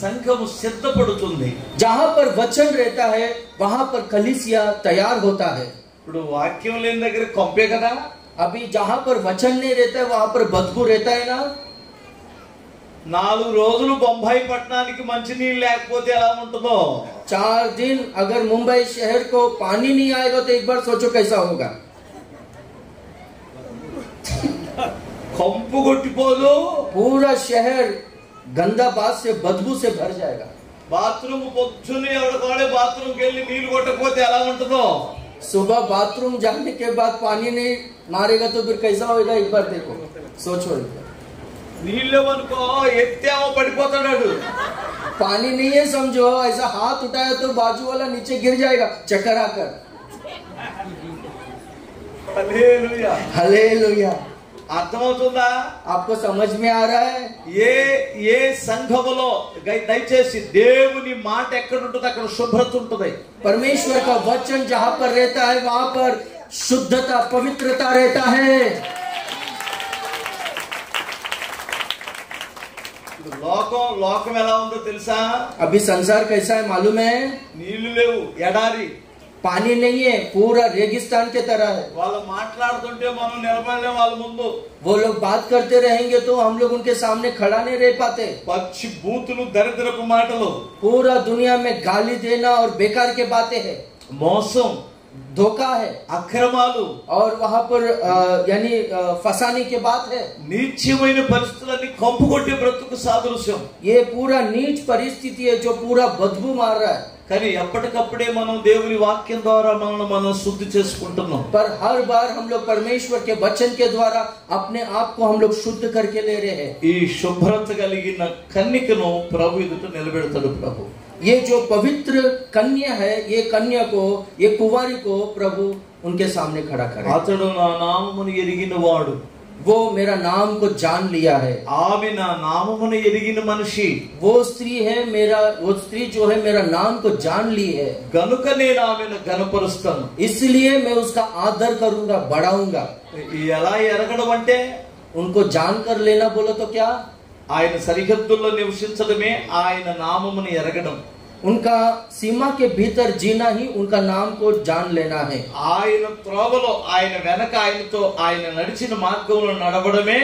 B: సంఘము సిద్ధపడుతుంది.
A: जहां पर वचन रहता है वहां पर कलीसिया तैयार होता है।
B: ఇప్పుడు వాక్యం లేని దగ్గర కొంపే కదా.
A: अभी जहां पर वचन नहीं रहता है वहां पर बदबू रहता है ना।
B: 4 రోజులు బొంబాయి పట్టణానికి మంచినీళ్ళు లేకపోతే ఎలా ఉంటుందో,
A: 4 दिन अगर मुंबई शहर को पानी नहीं आएगा तो एक बार सोचो कैसा होगा।
B: కంపు కొట్టిపోదు,
A: पूरा शहर गंदा बात से बदबू से भर जाएगा।
B: బాత్రూమ్ పొద్దున్నే ఎవడకోడే బాత్రూమ్కి వెళ్ళి నీళ్లు కొట్టకపోతే ఎలా ఉంటుందో,
A: सुबह बाथरूम जाने के बाद पानी नहीं मारेगा तो फिर कैसा होगा, एक बार देखो, सोचो एक बार।
B: నీళ్ళేమనుకో ఎత్తేమో పడిపోతాడు.
A: पानी नहीं है समझो, ऐसा हाथ उठाया तो बाजू वाला नीचे गिर जाएगा चक्कर आकर।
B: Hallelujah
A: hallelujah.
B: అర్థమవుతుందా?
A: आपको समझ में आ रहा है?
B: ఏ సంఘములో దయచేసి దేవుని మాట ఎక్కడ ఉంటుంది అక్కడ శుభ్రత ఉంటుంది.
A: परमेश्वर का वचन जहाँ पर रहता है वहाँ पर शुद्धता पवित्रता रहता है।
B: లోకం ఎలా ఉందో తెలుసా?
A: अभी संसार कैसा है मालूम है?
B: నీళ్లు లేవు, ఎడారి,
A: पानी नहीं है, पूरा रेगिस्तान के तरह है।
B: వాళ్ళు మాట్లాడుతుంటే మనం నిలబడలేం వాళ్ళ ముందు.
A: वो लोग बात करते रहेंगे तो हम लोग उनके सामने खड़ा नहीं रह पाते।
B: పచ్చి బూతులు, దరిద్రపు మాటలు,
A: पूरा दुनिया में गाली देना और बेकार के बातें हैं,
B: మోసం,
A: धोखा है,
B: అక్రమాలు,
A: और वहाँ पर यानी फंसाने की बात है।
B: నీచమైన పరిస్థితులన్నీ కంపు కొట్టే బ్రతుకు సాదృశ్యం.
A: ये पूरा नीच परिस्थिति है जो पूरा बदबू मार रहा है।
B: కానీ ఎప్పటికప్పుడే మనం దేవుని వాక్యం ద్వారా మనం శుద్ధి చేసుకుంటున్నాం.
A: पर हर बार हम लोग परमेश्वर के वचन के द्वारा अपने आप को हम लोग शुद्ध करके ले रहे हैं।
B: ఈ శుభ్రత కలిగిన కన్యకను ప్రభు ఎదుట నిలబెడతాడు ప్రభు.
A: ये जो पवित्र कन्या है, ये कन्या को, ये कुंवारी को प्रभु उनके सामने खड़ा करे।
B: అతడు నా నామమును ఎరిగిన వాడు,
A: वो मेरा नाम को जान लिया है।
B: ఆమె నా నామమును ఎరిగిన మనిషి,
A: वो स्त्री जो है मेरा नाम को जान ली है,
B: గనుక నేను ఆమెను ఘనపరుస్తాను.
A: इसलिए मैं उसका आदर करूंगा, बढ़ाऊंगा।
B: ఎలా ఎరగడం అంటే
A: उनको जान कर लेना बोलो तो क्या?
B: ఆయన సరిహద్దుల్లో నివసించడమే ఆయన నామమును ఎరగడం.
A: उनका सीमा के भीतर जीना ही उनका नाम को जान लेना है।
B: ఆయన త్రోవలో, ఆయన వెనక ఆయనతో ఆయన నడిచిన మార్గంలో నడవడమే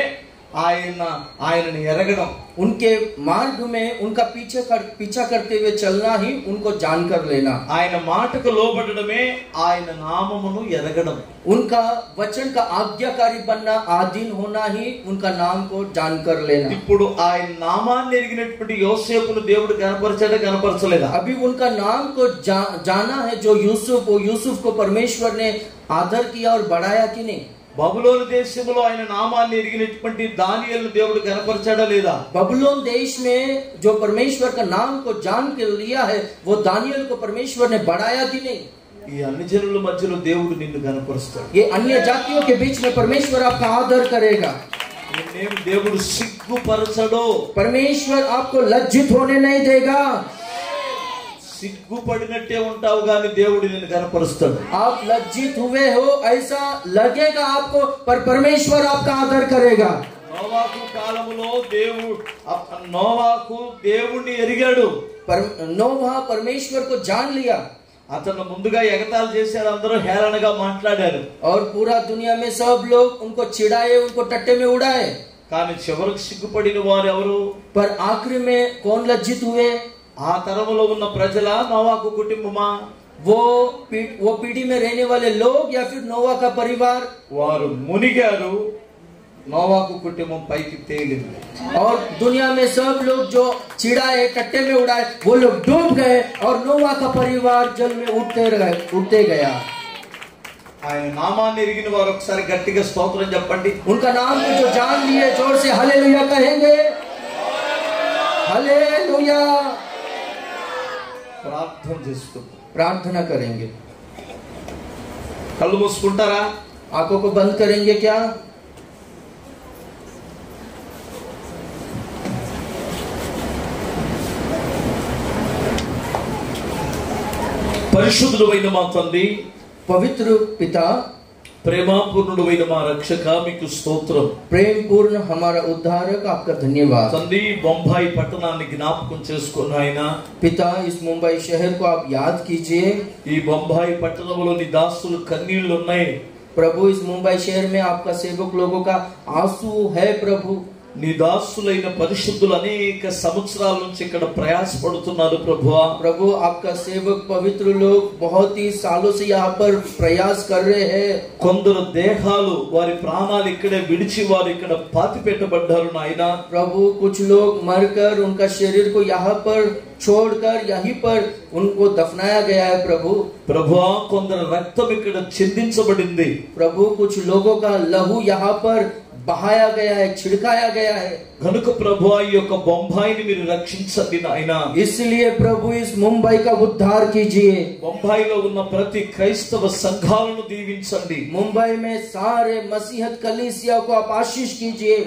B: ఆయనని ఎరగడం.
A: उनके मार्ग में उनका पीछा करते हुए चलना ही उनको जान कर लेना।
B: ఆయన మాటకు లోబడడమే ఆయన నామమును ఎరగడం.
A: उनका वचन का आज्ञाकारी बनना, आधीन होना ही उनका नाम को जान कर लेना।
B: ఇప్పుడు ఆయన నామాన్ని ఎరిగినటువంటి యోసేపును దేవుడు కనపరచలేదా?
A: अभी उनका नाम को जाना है जो यूसुफ को परमेश्वर ने आदर किया और बढ़ाया कि नहीं?
B: బబులోను దేశంలో ఆయన నామాన్ని ఎరిగినటువంటి దానియేలును దేవుడు కనపరిచాడా లేదా?
A: बबुलोन देश में जो परमेश्वर का नाम को जान के लिया है, वो दानियल को परमेश्वर ने बढ़ाया कि नहीं?
B: ఈ అన్ని జనుల మధ్యలో దేవుడు నిన్ను కనపరుస్తాడు.
A: ये अन्य जातियों के बीच में परमेश्वर आपका आदर करेगा।
B: నిన్నేం దేవుడు సిగ్గుపరచడో.
A: परमेश्वर आपको लज्जित होने नहीं देगा।
B: సిగ్గుపడినట్టే ఉంటావు గాని దేవుడు నిన్ను కనపరుస్తాడు.
A: आप लज्जित हुए हो ऐसा लगेगा आपको, पर परमेश्वर आपका आदर करेगा।
B: నోవాహు కాలములో నోవాహు దేవుణ్ణి ఎరిగాడు.
A: नोहा परमेश्वर को जान लिया।
B: అతను ముందుగా ఎగతాళి చేశారు, అందరూ హేళనగా మాట్లాడారు.
A: और पूरा दुनिया में सब लोग उनको चिढ़ाए, उनको टट्टे में उड़ाए।
B: కానీ చివరికి సిగ్గుపడిన వారు ఎవరు?
A: पर आखिर में कौन लज्जित हुए?
B: ఆ తరములో ఉన్న ప్రజల, నోవాహు కుటుంబమా?
A: वो पीढ़ी में रहने वाले लोग या फिर नोवा का परिवार?
B: వారు మునిగారు, నోవాహు కుటుంబం పైకి తేలింది.
A: और दुनिया में सब लोग जो चिढ़ाए, टट्टे में उड़ाए, वो लोग डूब गए और नोवा का परिवार जल में उठते गया।
B: ఆయన నామాన్ని ఎరిగిన వారు ఒకసారి గట్టిగా స్తోత్రం చెప్పండి.
A: उनका नाम को जो जान लिए जोर से हालेलुया कहेंगे। हालेलुया।
B: ప్రార్థన చేసుకుంటాం.
A: प्रार्थना करेंगे।
B: కళ్ళు మూసుకుంటారా?
A: आंखों को बंद करेंगे क्या?
B: పరిశుద్ధుడైన మా తండ్రి,
A: पवित्र पिता,
B: ప్రేమపూర్ణుడైన మా రక్షక, మీకు స్తోత్రం.
A: प्रेम पूर्ण हमारा उद्धारक, आपका धन्यवाद।
B: తండ్రి, బొంబాయి పట్టణాన్ని జ్ఞాపకం చేసుకున్న ఆయన,
A: पिता, इस मुंबई शहर को आप याद कीजिए।
B: ఈ బొంబాయి పట్టణంలో నీ దాసులు కన్నీళ్లు ఉన్నాయి.
A: प्रभु, इस मुंबई शहर में आपका सेवक लोगों का आंसू है। प्रभु,
B: నీ దాసులైన పరిశుద్ధులు అనేక సంవత్సరాల నుంచి ఇక్కడ ప్రయాసపడుతున్నారు ప్రభువా.
A: प्रभु, आपका सेवक पवित्र लोग बहुत ही सालों से यहाँ पर प्रयास कर रहे हैं।
B: కొందరు దేహాలు, వారి ప్రాణాలు ఇక్కడే విడిచి వారు ఇక్కడ పాతి పెట్టబడ్డారు నాయనా.
A: प्रभु, कुछ लोग मरकर उनका शरीर को यहाँ पर छोड़कर यहीं पर उनको दफनाया गया है प्रभु।
B: ప్రభువా కొందరు రక్తం ఇక్కడ చిందించబడింది।
A: प्रभु कुछ लोगों का लहू यहाँ पर बहाया गया है, छिड़काया गया है।
B: కనుక ప్రభువా ఈ యొక్క బొంబాయిని మీరు రక్షించండి నాయనా।
A: इसलिए प्रभु इस मुंबई का उद्धार कीजिए।
B: బొంబాయిలో ఉన్న ప్రతి క్రైస్తవ సంఘాలను దీవించండి।
A: मुंबई में सारे मसीहत कलीसिया को आप आशीष कीजिए।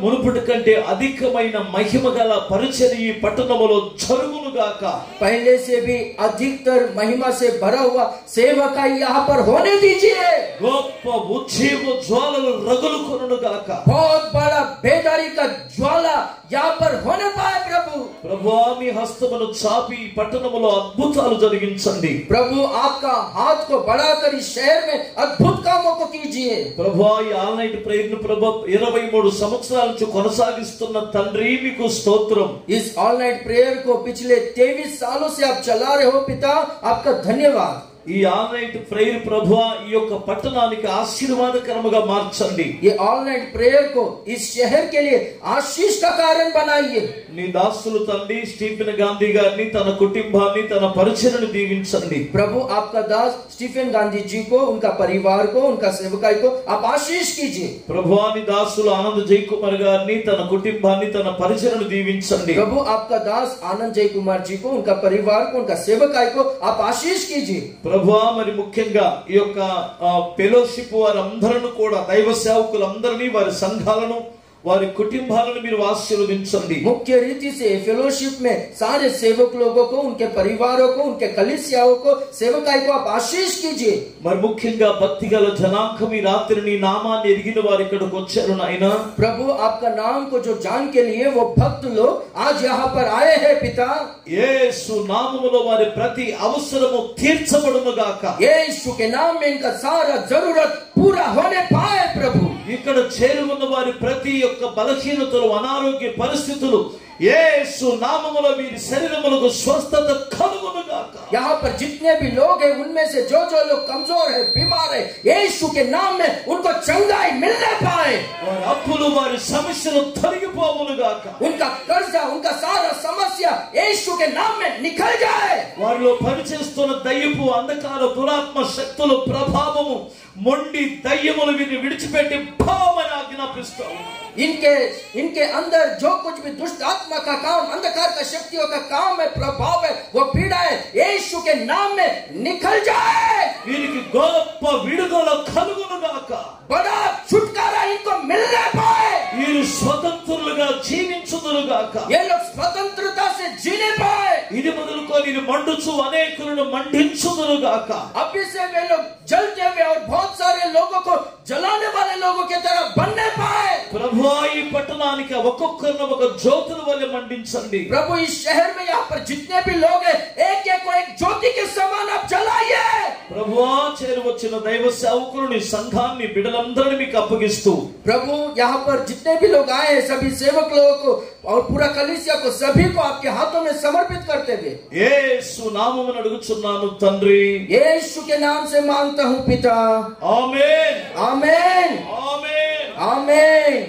B: మునుపటి కంటే అధికమైన మహిమ గల పరిచర్య ఈ పట్టణములో జరుగునుగాక।
A: पहले से भी अधिकतर महिमा से भरा हुआ सेवकाई यहाँ पर होने दीजिए।
B: గొప్ప ఉజ్జీవ జ్వాలలు రగులుకొనుగాక।
A: बहुत बड़ा बेदारी का ज्वाला यहाँ पर होने पाए प्रभु।
B: ప్రభువా మీ హస్తమును చాపి ఈ పట్టణములో అద్భుతాలు జరిగించండి।
A: प्रभु आपका हाथ को बढ़ाकर इस शहर में अद्भुत कामों को कीजिए।
B: ప్రభువా ఈ ఆల్ నైట్ ప్రేయర్ ను ప్రభు 23 సంవత్సరాల నుంచి కొనసాగిస్తున్న తండ్రి మీకు స్తోత్రం।
A: इस ऑल नाइट प्रेयर को पिछले 23 सालों से आप चला रहे हो पिता, आपका धन्यवाद।
B: ఈ ఆల్ నైట్ ప్రేయర్ ప్రభువా ఈ యొక్క పట్టణానికి ఆశీర్వాదకరముగా మార్చండి।
A: ये ऑल नाइट प्रेयर को इस शहर के लिए आशीष का कारण बनाइए।
B: నీ దాసులు తండ్రి స్టీఫెన్ గాంధీ గారిని తన కుటుంబాన్ని తన పరిచర్యను దీవించండి।
A: प्रभु आपका दास स्टीफन गांधी जी को, उनका परिवार को, उनका सेवकाई को आप आशीष कीजिए।
B: ప్రభువా నీ దాసులు ఆనంద్ జయ్ కుమార్ గారిని తన కుటుంబాన్ని తన పరిచర్యను దీవించండి।
A: प्रभु आपका दास आनंद जय कुमार जी को, उनका परिवार को, उनका सेवकाई को आप आशीष कीजिए।
B: ప్రభువా మరి ముఖ్యంగా ఈ యొక్క ఫెలోషిప్ వారందరూ కూడా దైవ సేవకులందరినీ వారి సంఘాలను వారి కుటుంబాలను మీరు ఆశీర్వదించండి।
A: मुख्य रीति से फेलोशिप में सारे सेवक लोगों को, उनके परिवारों को, उनके कलीसियाओं को, सेवकाई को आप आशीष कीजिए।
B: మరి ముఖ్యంగా భక్తిగల జనాంగం ఈ రాత్రి నీ నామాన్ని ఎరిగిన వారు ఇక్కడికి వచ్చారు నాయనా।
A: प्रभु आपका नाम को जो जान के लिए वो भक्त लोग आज यहाँ पर आए हैं पिता।
B: యేసు నామములో వారి ప్రతి అవసరము తీర్చబడునుగాక।
A: यीशु के नाम में इनका सारा जरूरत पूरा होने पाए प्रभु।
B: ఇక్కడ చేరి ఉన్న వారి ప్రతి యొక్క బలహీనతలు అనారోగ్య పరిస్థితులు యేసు నామములో వీరి శరీరములకు స్వస్థత కలుగునుగాక।
A: यहाँ पर जितने भी लोग हैं उनमें से जो जो लोग कमजोर है, बीमार है, यीशु के नाम में उनको चंगाई मिलने पाए।
B: వారి అప్పులు వారి సమస్యలు తొలగిపోవునుగాక।
A: उनका कर्जा, उनका सारा समस्या यीशु के नाम में निकल जाए।
B: వారిలో పనిచేస్తున్న దయ్యపు అంధకార దురాత్మ శక్తుల ప్రభావము మొండి దయ్యములు వీరిని విడిచిపెట్టి భావమని ఆజ్ఞాపిస్తాము।
A: इनके अंदर जो कुछ भी दुष्ट आत्मा का काम, अंधकार का शक्तियों का काम है, प्रभाव है, वो पीड़ा है, यीशु के नाम में निकल जाए।
B: వీరికి గొప్ప విడుదల కలుగునుగాక।
A: बड़ा छुटकारा इनको मिलने पाए।
B: వీరు స్వతంత్రులుగా జీవించుదురుగాక।
A: ये लोग स्वतंत्रता से जीने पाए।
B: ఇది మొదలుకొని ఇది మండుచు అనేకులను మండించుదురుగాక।
A: अभी से वे लोग जलते हुए और बहुत सारे लोगों को जलाने वाले लोगों की तरह बनने पाए।
B: ప్రభువా ఈ పట్టణానికి ఒక్కొక్కరిని ఒక జ్యోతుల వలె మండించండి।
A: प्रभु इस शहर में यहाँ पर जितने भी लोग हैं एक एक को एक ज्योति के समान आप जलाइए।
B: ప్రభువా చేరి వచ్చిన దైవ సేవకులని సంఘాన్ని బిడ్డలందరినీ మీకు అప్పగిస్తూ
A: प्रभु यहाँ पर जितने भी लोग आए हैं सभी सेवक लोगों को और पूरा कलीसिया को सभी को आपके हाथों में समर्पित करते हुए
B: యేసు నామమున అడుగుచున్నాను తండ్రి।
A: यीशु के नाम से मांगता हूँ पिता।
B: ఆమేన్
A: आमीन
B: ఆమేన్
A: आमीन।